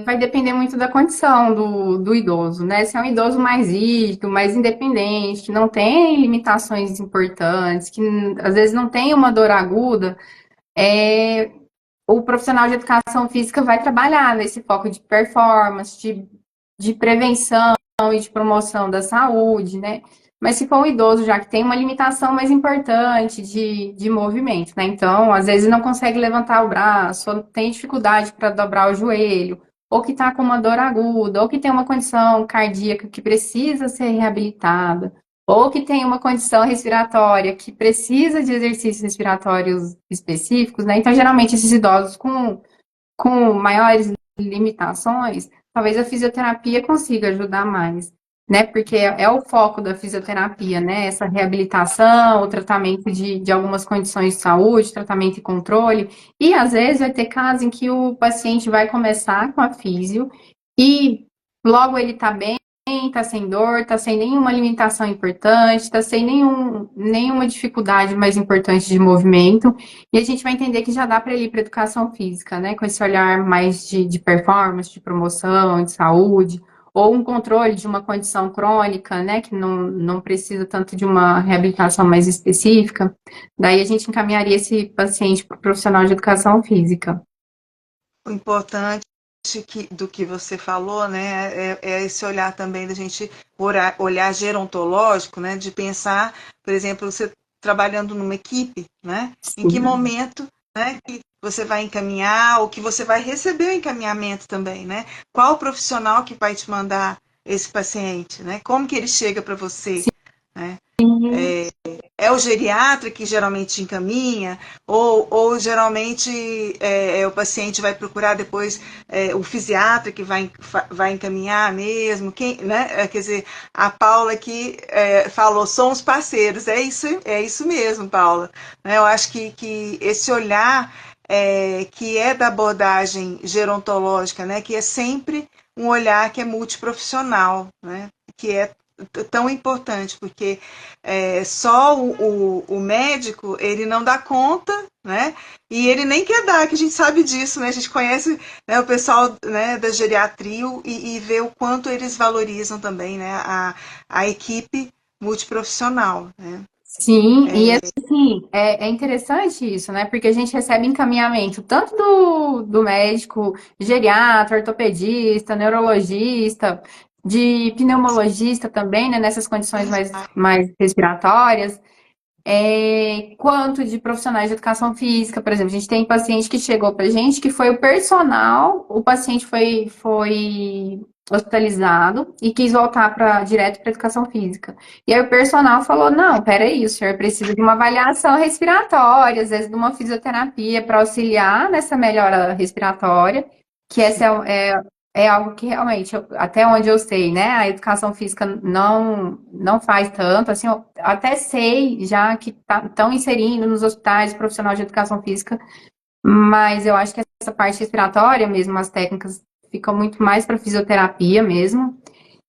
vai depender muito da condição do idoso, né? Se é um idoso mais rígido, mais independente, que não tem limitações importantes, que às vezes não tem uma dor aguda, é, o profissional de educação física vai trabalhar nesse foco de performance, de prevenção e de promoção da saúde, né? Mas se for um idoso já que tem uma limitação mais importante de movimento, né? Então, às vezes não consegue levantar o braço, ou tem dificuldade para dobrar o joelho, ou que está com uma dor aguda, ou que tem uma condição cardíaca que precisa ser reabilitada, ou que tem uma condição respiratória que precisa de exercícios respiratórios específicos, né? Então, geralmente, esses idosos com maiores limitações, talvez a fisioterapia consiga ajudar mais, né? Porque é o foco da fisioterapia, né? Essa reabilitação, o tratamento de algumas condições de saúde, tratamento e controle. E às vezes vai ter casos em que o paciente vai começar com a físio e logo ele está bem, tá sem dor, tá sem nenhuma limitação importante, tá sem nenhuma dificuldade mais importante de movimento, e a gente vai entender que já dá para ir para educação física, né? Com esse olhar mais de performance, de promoção, de saúde, ou um controle de uma condição crônica, né? Que não precisa tanto de uma reabilitação mais específica. Daí a gente encaminharia esse paciente para o profissional de educação física. O importante do que você falou, né, é esse olhar também da gente olhar gerontológico, né, de pensar, por exemplo, você trabalhando numa equipe, né, em que Sim. momento, né, que você vai encaminhar ou que você vai receber o encaminhamento também, né? Qual o profissional que vai te mandar esse paciente, né? Como que ele chega para você, né? Sim. É o geriatra que geralmente encaminha, ou geralmente o paciente vai procurar depois o fisiatra que vai encaminhar mesmo, quem, né? Quer dizer, a Paula aqui falou, somos parceiros, é isso mesmo, Paula. Né? Eu acho que esse olhar que é da abordagem gerontológica, né? Que é sempre um olhar que é multiprofissional, né? Que é tão importante, porque só o médico, ele não dá conta, né? E ele nem quer dar, que a gente sabe disso, né? A gente conhece, né, o pessoal, né, da geriatria e vê o quanto eles valorizam também, né, a equipe multiprofissional, né? Sim, e assim, é interessante isso, né? Porque a gente recebe encaminhamento tanto do médico, geriatra, ortopedista, neurologista, de pneumologista também, né? Nessas condições mais respiratórias. quanto de profissionais de educação física. Por exemplo, a gente tem paciente que chegou pra gente que foi o personal, o paciente foi hospitalizado e quis voltar direto para educação física. E aí o personal falou: não, peraí, o senhor precisa de uma avaliação respiratória, às vezes de uma fisioterapia para auxiliar nessa melhora respiratória, que essa é algo que realmente, até onde eu sei, né, a educação física não faz tanto, assim, eu até sei já que estão inserindo nos hospitais profissionais de educação física, mas eu acho que essa parte respiratória mesmo, as técnicas ficam muito mais para fisioterapia mesmo.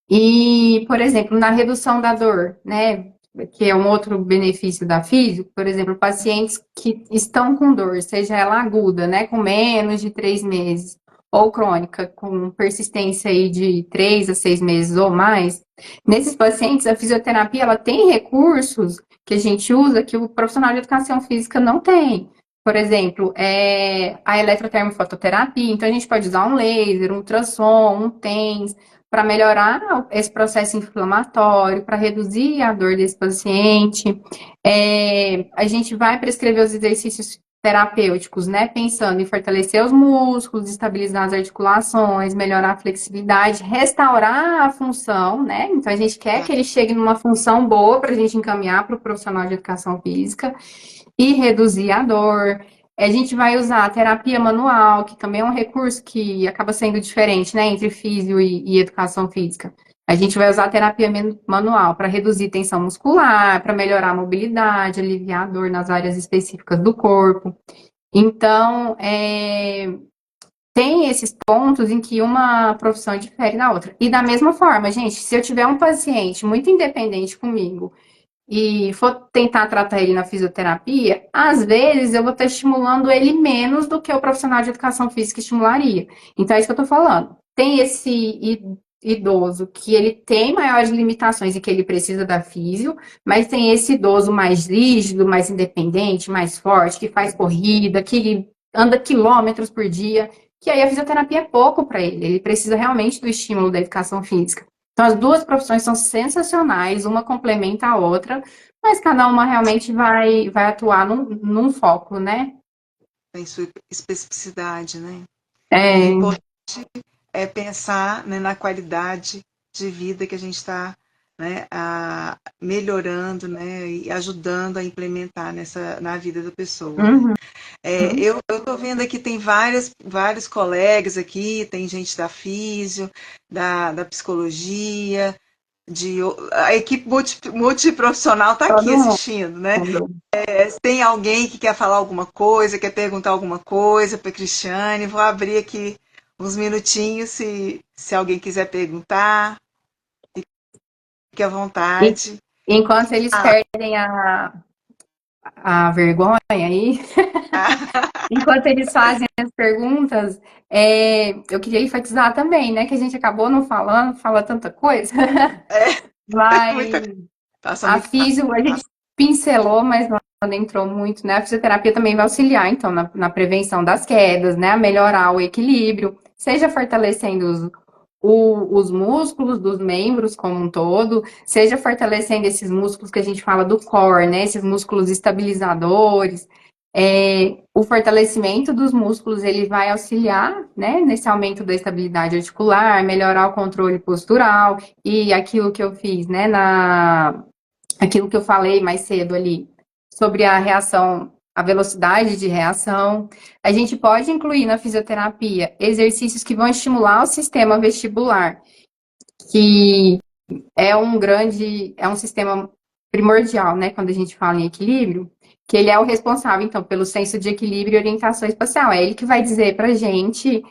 E, por exemplo, na redução da dor, né, que é um outro benefício da físio, por exemplo, pacientes que estão com dor, seja ela aguda, né, com menos de 3 meses, ou crônica, com persistência aí de 3 a 6 meses ou mais, nesses pacientes, a fisioterapia, ela tem recursos que a gente usa que o profissional de educação física não tem. Por exemplo, a eletrotermofototerapia, então a gente pode usar um laser, um ultrassom, um TENS, para melhorar esse processo inflamatório, para reduzir a dor desse paciente. A gente vai prescrever os exercícios terapêuticos, né? Pensando em fortalecer os músculos, estabilizar as articulações, melhorar a flexibilidade, restaurar a função, né? Então a gente quer que ele chegue numa função boa para a gente encaminhar para o profissional de educação física e reduzir a dor. A gente vai usar a terapia manual, que também é um recurso que acaba sendo diferente, né, entre físio e educação física. A gente vai usar a terapia manual para reduzir tensão muscular, para melhorar a mobilidade, aliviar a dor nas áreas específicas do corpo. Então, tem esses pontos em que uma profissão difere da outra. E da mesma forma, gente, se eu tiver um paciente muito independente comigo e for tentar tratar ele na fisioterapia, às vezes eu vou estar estimulando ele menos do que o profissional de educação física estimularia. Então é isso que eu estou falando. Tem esse idoso que ele tem maiores limitações e que ele precisa da físio, mas tem esse idoso mais rígido, mais independente, mais forte, que faz corrida, que anda quilômetros por dia, que aí a fisioterapia é pouco para ele. Ele precisa realmente do estímulo da educação física. Então, as duas profissões são sensacionais, uma complementa a outra, mas cada uma realmente vai atuar num foco, né? Tem sua especificidade, né? E é É, importante pensar, né, na qualidade de vida que a gente está, né, melhorando, né, e ajudando a implementar na vida da pessoa, né? uhum, Eu estou vendo aqui, tem vários colegas aqui, tem gente da físio, da psicologia, a equipe multiprofissional está aqui todo assistindo, né? mundo. Tem alguém que quer falar alguma coisa, quer perguntar alguma coisa para a Cristiane? Vou abrir aqui uns minutinhos se alguém quiser perguntar, fique à E vontade. enquanto eles perdem a vergonha aí, enquanto eles fazem as perguntas, eu queria enfatizar também, né, que a gente acabou não falando, fala tanta coisa, Muita, mas passa a muito físio, a gente pincelou, mas não adentrou muito, né? A fisioterapia também vai auxiliar, então, na prevenção das quedas, né? A melhorar o equilíbrio, seja fortalecendo os músculos dos membros como um todo, seja fortalecendo esses músculos que a gente fala do core, né? Esses músculos estabilizadores. O fortalecimento dos músculos, ele vai auxiliar, né? Nesse aumento da estabilidade articular, melhorar o controle postural e aquilo que eu fiz, né? Aquilo que eu falei mais cedo ali, sobre a reação, a velocidade de reação. A gente pode incluir na fisioterapia exercícios que vão estimular o sistema vestibular, que é um sistema primordial, né, quando a gente fala em equilíbrio, que ele é o responsável, então, pelo senso de equilíbrio e orientação espacial. É ele que vai dizer pra gente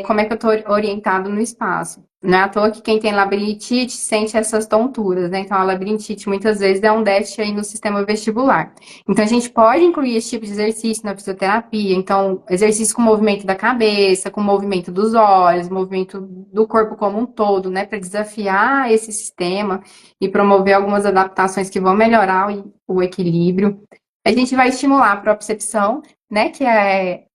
como é que eu estou orientado no espaço. Não é à toa que quem tem labirintite sente essas tonturas, né? Então, a labirintite muitas vezes é um déficit aí no sistema vestibular. Então, a gente pode incluir esse tipo de exercício na fisioterapia. Então, exercício com movimento da cabeça, com movimento dos olhos, movimento do corpo como um todo, né? Para desafiar esse sistema e promover algumas adaptações que vão melhorar o equilíbrio. A gente vai estimular a propriocepção, né, que é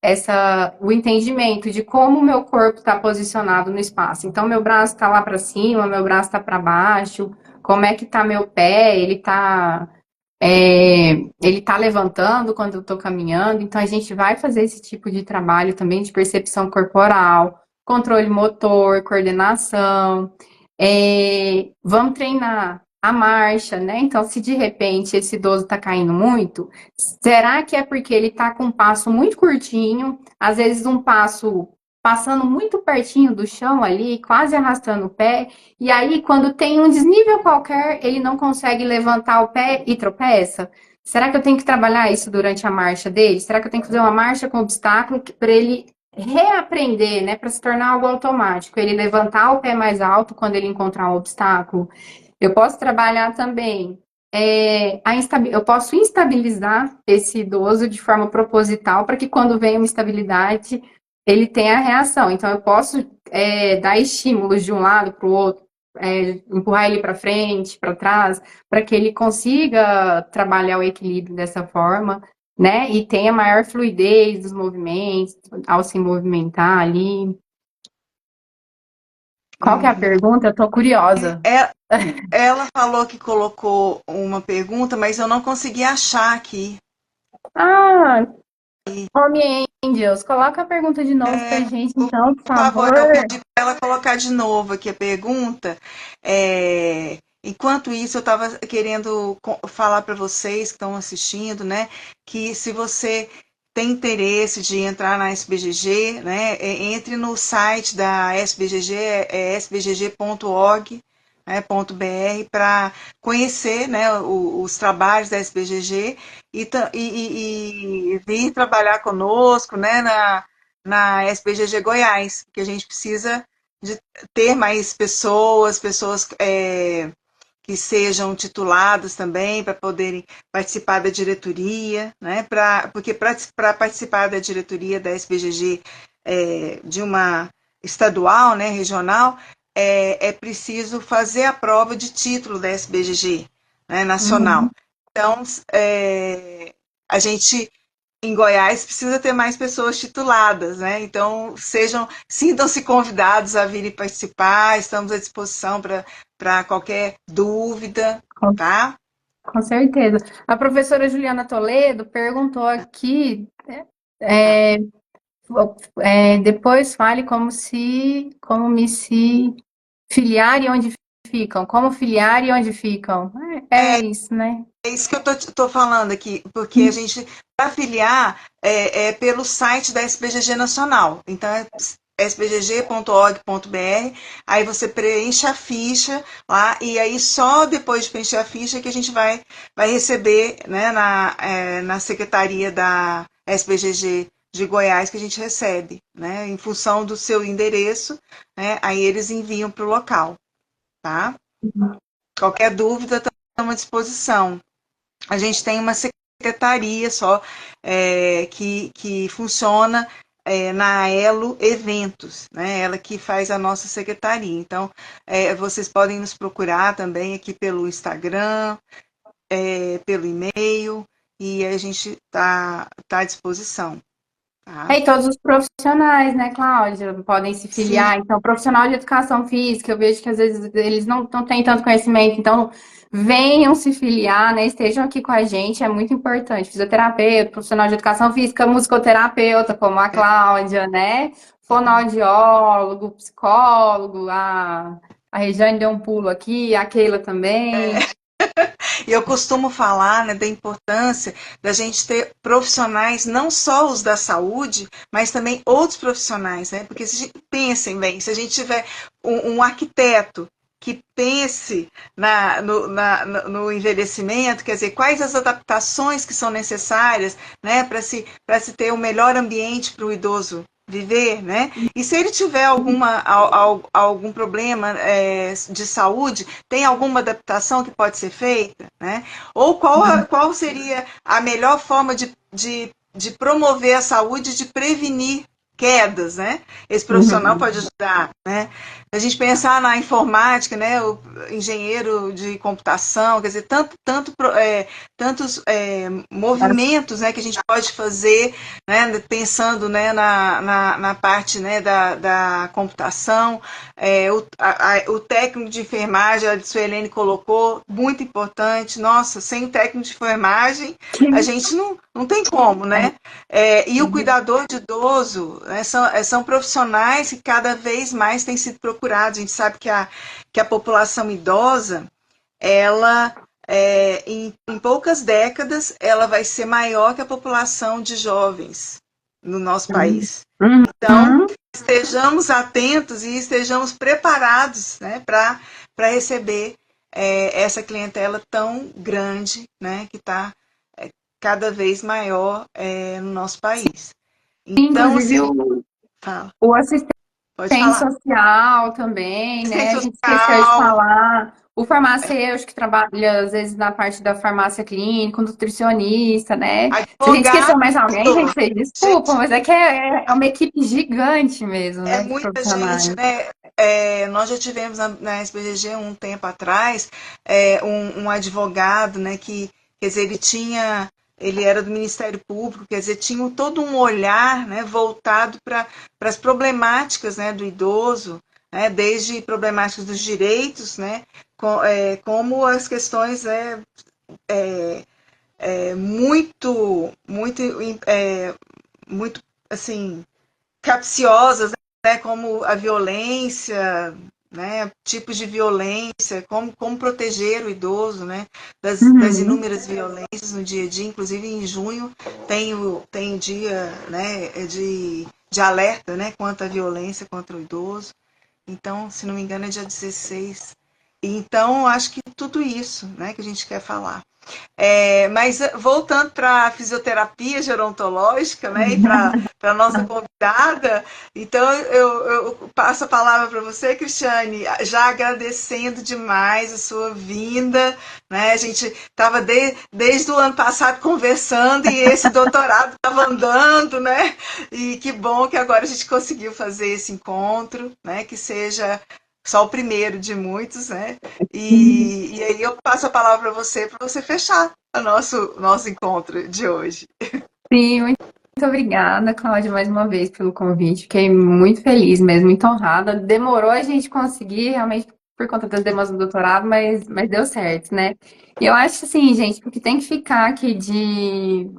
o entendimento de como o meu corpo está posicionado no espaço. Então, meu braço está lá para cima, meu braço está para baixo, como é que está meu pé, ele está ele tá levantando quando eu tô caminhando, então a gente vai fazer esse tipo de trabalho também de percepção corporal, controle motor, coordenação. Vamos treinar a marcha, né? Então, se de repente esse idoso tá caindo muito, será que é porque ele tá com um passo muito curtinho, às vezes um passo passando muito pertinho do chão ali, quase arrastando o pé, e aí, quando tem um desnível qualquer, ele não consegue levantar o pé e tropeça? Será que eu tenho que trabalhar isso durante a marcha dele? Será que eu tenho que fazer uma marcha com obstáculo para ele reaprender, né, para se tornar algo automático? Ele levantar o pé mais alto quando ele encontrar um obstáculo? Eu posso trabalhar também. Eu posso instabilizar esse idoso de forma proposital para que quando vem uma instabilidade ele tenha a reação. Então eu posso dar estímulos de um lado para o outro, empurrar ele para frente, para trás, para que ele consiga trabalhar o equilíbrio dessa forma, né? E tenha maior fluidez dos movimentos ao se movimentar ali. Qual que é a Uhum. pergunta? Eu tô curiosa. Ela falou que colocou uma pergunta, mas eu não consegui achar aqui. Ah, Home Angels, coloca a pergunta de novo pra gente, então, por Por favor, eu favor. pedi para ela colocar de novo aqui a pergunta. Enquanto isso, eu estava querendo falar para vocês que estão assistindo, né, que se você tem interesse de entrar na SBGG, né, entre no site da SBGG, sbgg.org, né, .br, para conhecer, né, os trabalhos da SBGG e vir trabalhar conosco, né, na SBGG Goiás, que a gente precisa de ter mais pessoas que sejam tituladas também para poderem participar da diretoria, né? Porque para participar da diretoria da SBGG de uma estadual, né, regional, é preciso fazer a prova de título da SBGG, né, nacional. Uhum. Então, a gente em Goiás precisa ter mais pessoas tituladas, né? Então, sintam-se convidados a virem participar, estamos à disposição para qualquer dúvida, Com, tá? com certeza. A professora Juliana Toledo perguntou aqui, Tá. é, depois fale como me se filiar e onde ficam, como filiar e onde ficam. É isso, né? É isso que eu tô falando aqui, porque a gente, para filiar, é pelo site da SBGG Nacional. Então, é sbgg.org.br, aí você preenche a ficha lá, e aí só depois de preencher a ficha que a gente vai receber, né, na secretaria da SBGG de Goiás, que a gente recebe, né, em função do seu endereço, né, aí eles enviam para o local, tá? Qualquer dúvida, estamos à disposição. A gente tem uma secretaria só que funciona na Elo Eventos, né? Ela que faz a nossa secretaria. Então, vocês podem nos procurar também aqui pelo Instagram, pelo e-mail, e a gente tá à disposição. Tá? E todos os profissionais, né, Cláudia, podem se Sim, filiar. Então, profissional de educação física, eu vejo que às vezes eles não têm tanto conhecimento, então venham se filiar, né? Estejam aqui com a gente, é muito importante. Fisioterapeuta, profissional de educação física, musicoterapeuta, como a Cláudia, né? Fonoaudiólogo, psicólogo, a Regiane deu um pulo aqui, a Keila também. e eu costumo falar, né, da importância da gente ter profissionais, não só os da saúde, mas também outros profissionais, né? Porque pensem bem, se a gente tiver um arquiteto que pense no envelhecimento, quer dizer, quais as adaptações que são necessárias, né, para se ter o melhor ambiente para o idoso viver, né? E se ele tiver algum problema de saúde, tem alguma adaptação que pode ser feita, né? Ou qual seria a melhor forma de promover a saúde, de prevenir quedas, né? Esse profissional Uhum. pode ajudar, né? a gente pensar na informática, né, o engenheiro de computação, quer dizer, tantos movimentos, né, que a gente pode fazer, né, pensando, né, na parte, né, da computação, o técnico de enfermagem, a Suelene colocou, muito importante. Nossa, sem o técnico de enfermagem, a gente não tem como, né? E o cuidador de idoso, né, são profissionais que cada vez mais têm sido procurados. A gente sabe que a população idosa, ela, em poucas décadas, ela vai ser maior que a população de jovens no nosso país. Então, Uhum. estejamos atentos e estejamos preparados, né, para receber essa clientela tão grande, né, que está cada vez maior no nosso país. Então, Inclusive, assim, fala, o assistente pode falar. social também, né? A Assistência gente esqueceu de social, falar. O farmacêutico que trabalha, às vezes, na parte da farmácia clínica, o nutricionista, né? Se a gente esqueceu advogado, mais alguém, gente, vocês desculpam, gente, mas é que é uma equipe gigante mesmo, é né, de muita gente, profissionais. né? Nós já tivemos na SBGG um tempo atrás um advogado, né, que, quer dizer, ele era do Ministério Público, quer dizer, tinha todo um olhar, né, voltado para as problemáticas, né, do idoso, né, desde problemáticas dos direitos, né, como as questões muito, muito assim capciosas, né, como a violência, né, tipos de violência, como proteger o idoso, né, das Uhum. inúmeras violências no dia a dia. Inclusive em junho tem o dia, né, de alerta, né, quanto à violência contra o idoso. Então, se não me engano, é dia 16. Então, acho que tudo isso, né, que a gente quer falar. Mas voltando para a fisioterapia gerontológica, né, e para a nossa convidada, então eu passo a palavra para você, Cristiane, já agradecendo demais a sua vinda, né? A gente estava desde o ano passado conversando e esse doutorado estava andando, né? E que bom que agora a gente conseguiu fazer esse encontro, né? Que seja só o primeiro de muitos, né? E aí eu passo a palavra para você fechar o nosso encontro de hoje. Sim, muito obrigada, Cláudia, mais uma vez pelo convite. Fiquei muito feliz mesmo, muito honrada. Demorou a gente conseguir, realmente, por conta das demandas do doutorado, mas deu certo, né? E eu acho assim, gente, porque tem que ficar aqui de.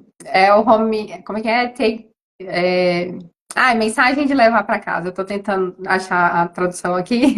O home. Como é que é? Mensagem de levar para casa. Eu tô tentando achar a tradução aqui.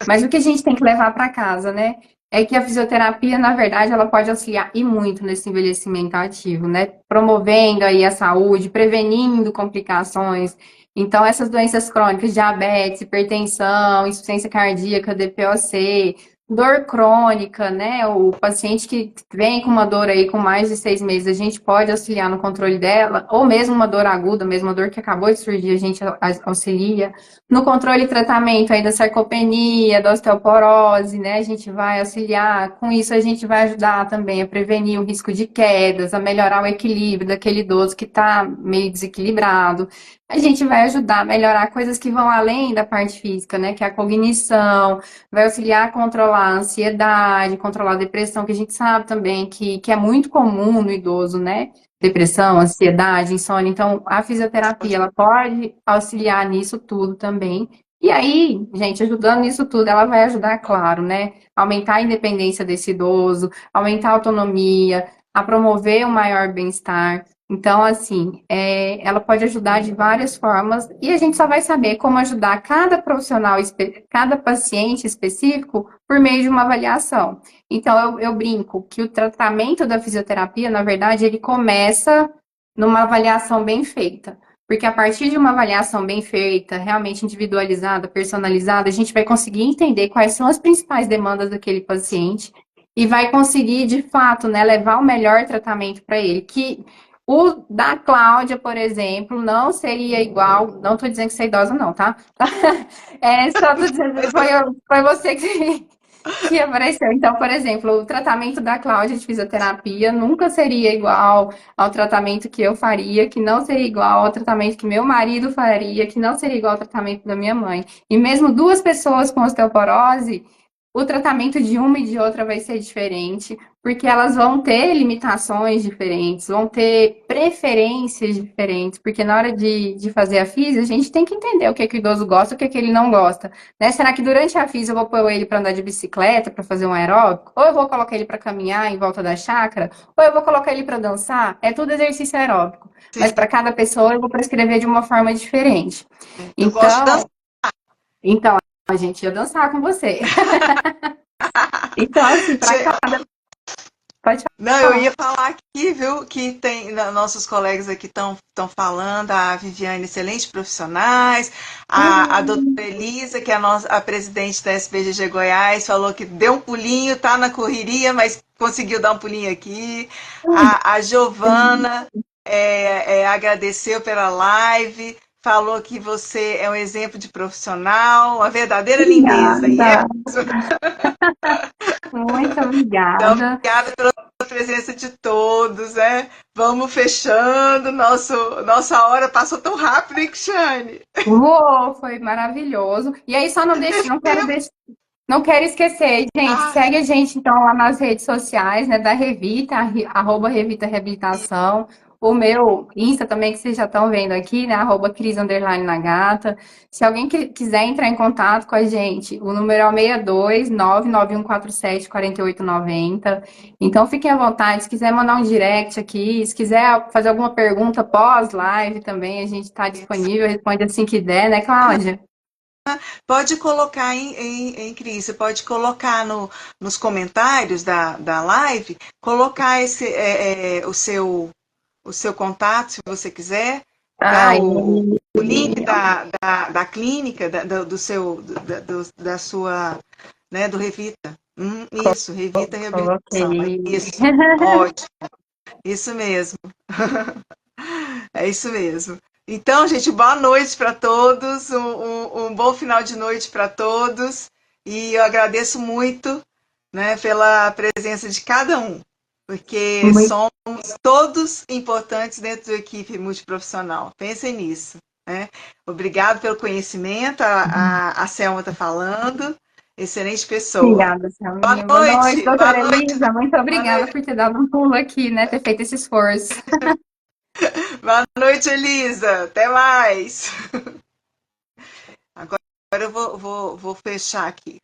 Mas o que a gente tem que levar para casa, né? É que a fisioterapia, na verdade, ela pode auxiliar e muito nesse envelhecimento ativo, né? Promovendo aí a saúde, prevenindo complicações. Então, essas doenças crônicas, diabetes, hipertensão, insuficiência cardíaca, DPOC, dor crônica, né? O paciente que vem com uma dor aí com mais de 6 meses, a gente pode auxiliar no controle dela, ou mesmo uma dor aguda, mesmo uma dor que acabou de surgir, a gente auxilia. No controle e tratamento aí da sarcopenia, da osteoporose, né? A gente vai auxiliar. Com isso, a gente vai ajudar também a prevenir o risco de quedas, a melhorar o equilíbrio daquele idoso que está meio desequilibrado. A gente vai ajudar a melhorar coisas que vão além da parte física, né? Que é a cognição, vai auxiliar a controlar a ansiedade, controlar a depressão, que a gente sabe também que é muito comum no idoso, né? Depressão, ansiedade, insônia. Então, a fisioterapia, ela pode auxiliar nisso tudo também. E aí, gente, ajudando nisso tudo, ela vai ajudar, claro, né? Aumentar a independência desse idoso, aumentar a autonomia, a promover um maior bem-estar. Então, assim, ela pode ajudar de várias formas e a gente só vai saber como ajudar cada profissional, cada paciente específico por meio de uma avaliação. Então, eu brinco que o tratamento da fisioterapia, na verdade, ele começa numa avaliação bem feita. Porque a partir de uma avaliação bem feita, realmente individualizada, personalizada, a gente vai conseguir entender quais são as principais demandas daquele paciente e vai conseguir, de fato, né, levar o melhor tratamento para ele. Que o da Cláudia, por exemplo, não seria igual. Não estou dizendo que você é idosa, não, tá? Só estou dizendo, foi você que que apareceu. Então, por exemplo, o tratamento da Cláudia de fisioterapia nunca seria igual ao tratamento que eu faria, que não seria igual ao tratamento que meu marido faria, que não seria igual ao tratamento da minha mãe. E mesmo duas pessoas com osteoporose, o tratamento de uma e de outra vai ser diferente, porque elas vão ter limitações diferentes, vão ter preferências diferentes, porque na hora de fazer a física, a gente tem que entender o que, é que o idoso gosta, o que, é que ele não gosta. Né? Será que durante a FIS eu vou pôr ele para andar de bicicleta, para fazer um aeróbico? Ou eu vou colocar ele para caminhar em volta da chácara? Ou eu vou colocar ele para dançar? É tudo exercício aeróbico. Sim, Mas para cada pessoa eu vou prescrever de uma forma diferente. eu gosto de dançar. Então, a gente ia dançar com você. Então, assim, para cada. Pode Não, eu falar. ia falar aqui, viu, que tem nossos colegas aqui estão falando, a Viviane, excelentes profissionais, a doutora Elisa, que é a presidente da SBGG Goiás, falou que deu um pulinho, tá na correria, mas conseguiu dar um pulinho aqui. A Giovana agradeceu pela live, falou que você é um exemplo de profissional, uma verdadeira lindeza. E é Obrigada. Muito então, obrigada. obrigada pela presença de todos, né? Vamos fechando. Nossa hora passou tão rápido, hein, Cristiane? Uou, foi maravilhoso. E aí, só não deixe, não quero deixar. Não quero esquecer, gente, Ah, segue a gente então lá nas redes sociais, né, da Revita, arroba Revita Reabilitação, o meu Insta também, que vocês já estão vendo aqui, né, arroba Cris underline Nagata. Se alguém quiser entrar em contato com a gente, o número é o 62 99147 4890. Então fiquem à vontade, se quiser mandar um direct aqui, se quiser fazer alguma pergunta pós-live também, a gente está disponível, responde assim que der, né, Cláudia? pode colocar Cris, você pode colocar nos comentários da live, colocar o seu contato, se você quiser, tá? Ai, O link da clínica, do seu, da sua, né, do Revita. Isso, Revita Reabilitação. coloquei. Isso, ótimo, isso mesmo. É isso mesmo. Então, gente, boa noite para todos, um bom final de noite para todos. E eu agradeço muito, né, pela presença de cada um, porque Muito somos todos importantes dentro da equipe multiprofissional. Pensem nisso. Né? Obrigado pelo conhecimento, a Selma está falando. Excelente pessoa. obrigada, Boa Selminha. Boa noite, noite, boa doutora noite, Elisa. Muito boa obrigada noite, por ter dado um pulo aqui, né? Ter feito esse esforço. boa noite, Elisa. Até mais. Agora eu vou fechar aqui.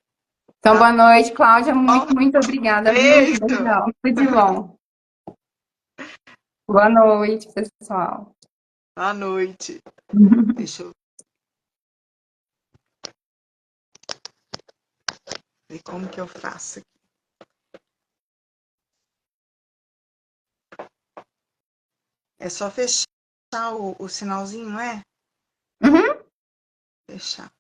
Então, Tá boa noite, Cláudia. bom? Muito, muito obrigada, viu? Beijo. Beijão. Tudo de bom. Boa noite, pessoal. Boa noite. Deixa eu ver como que eu faço aqui. É só fechar o sinalzinho, não é? Uhum. Fechar.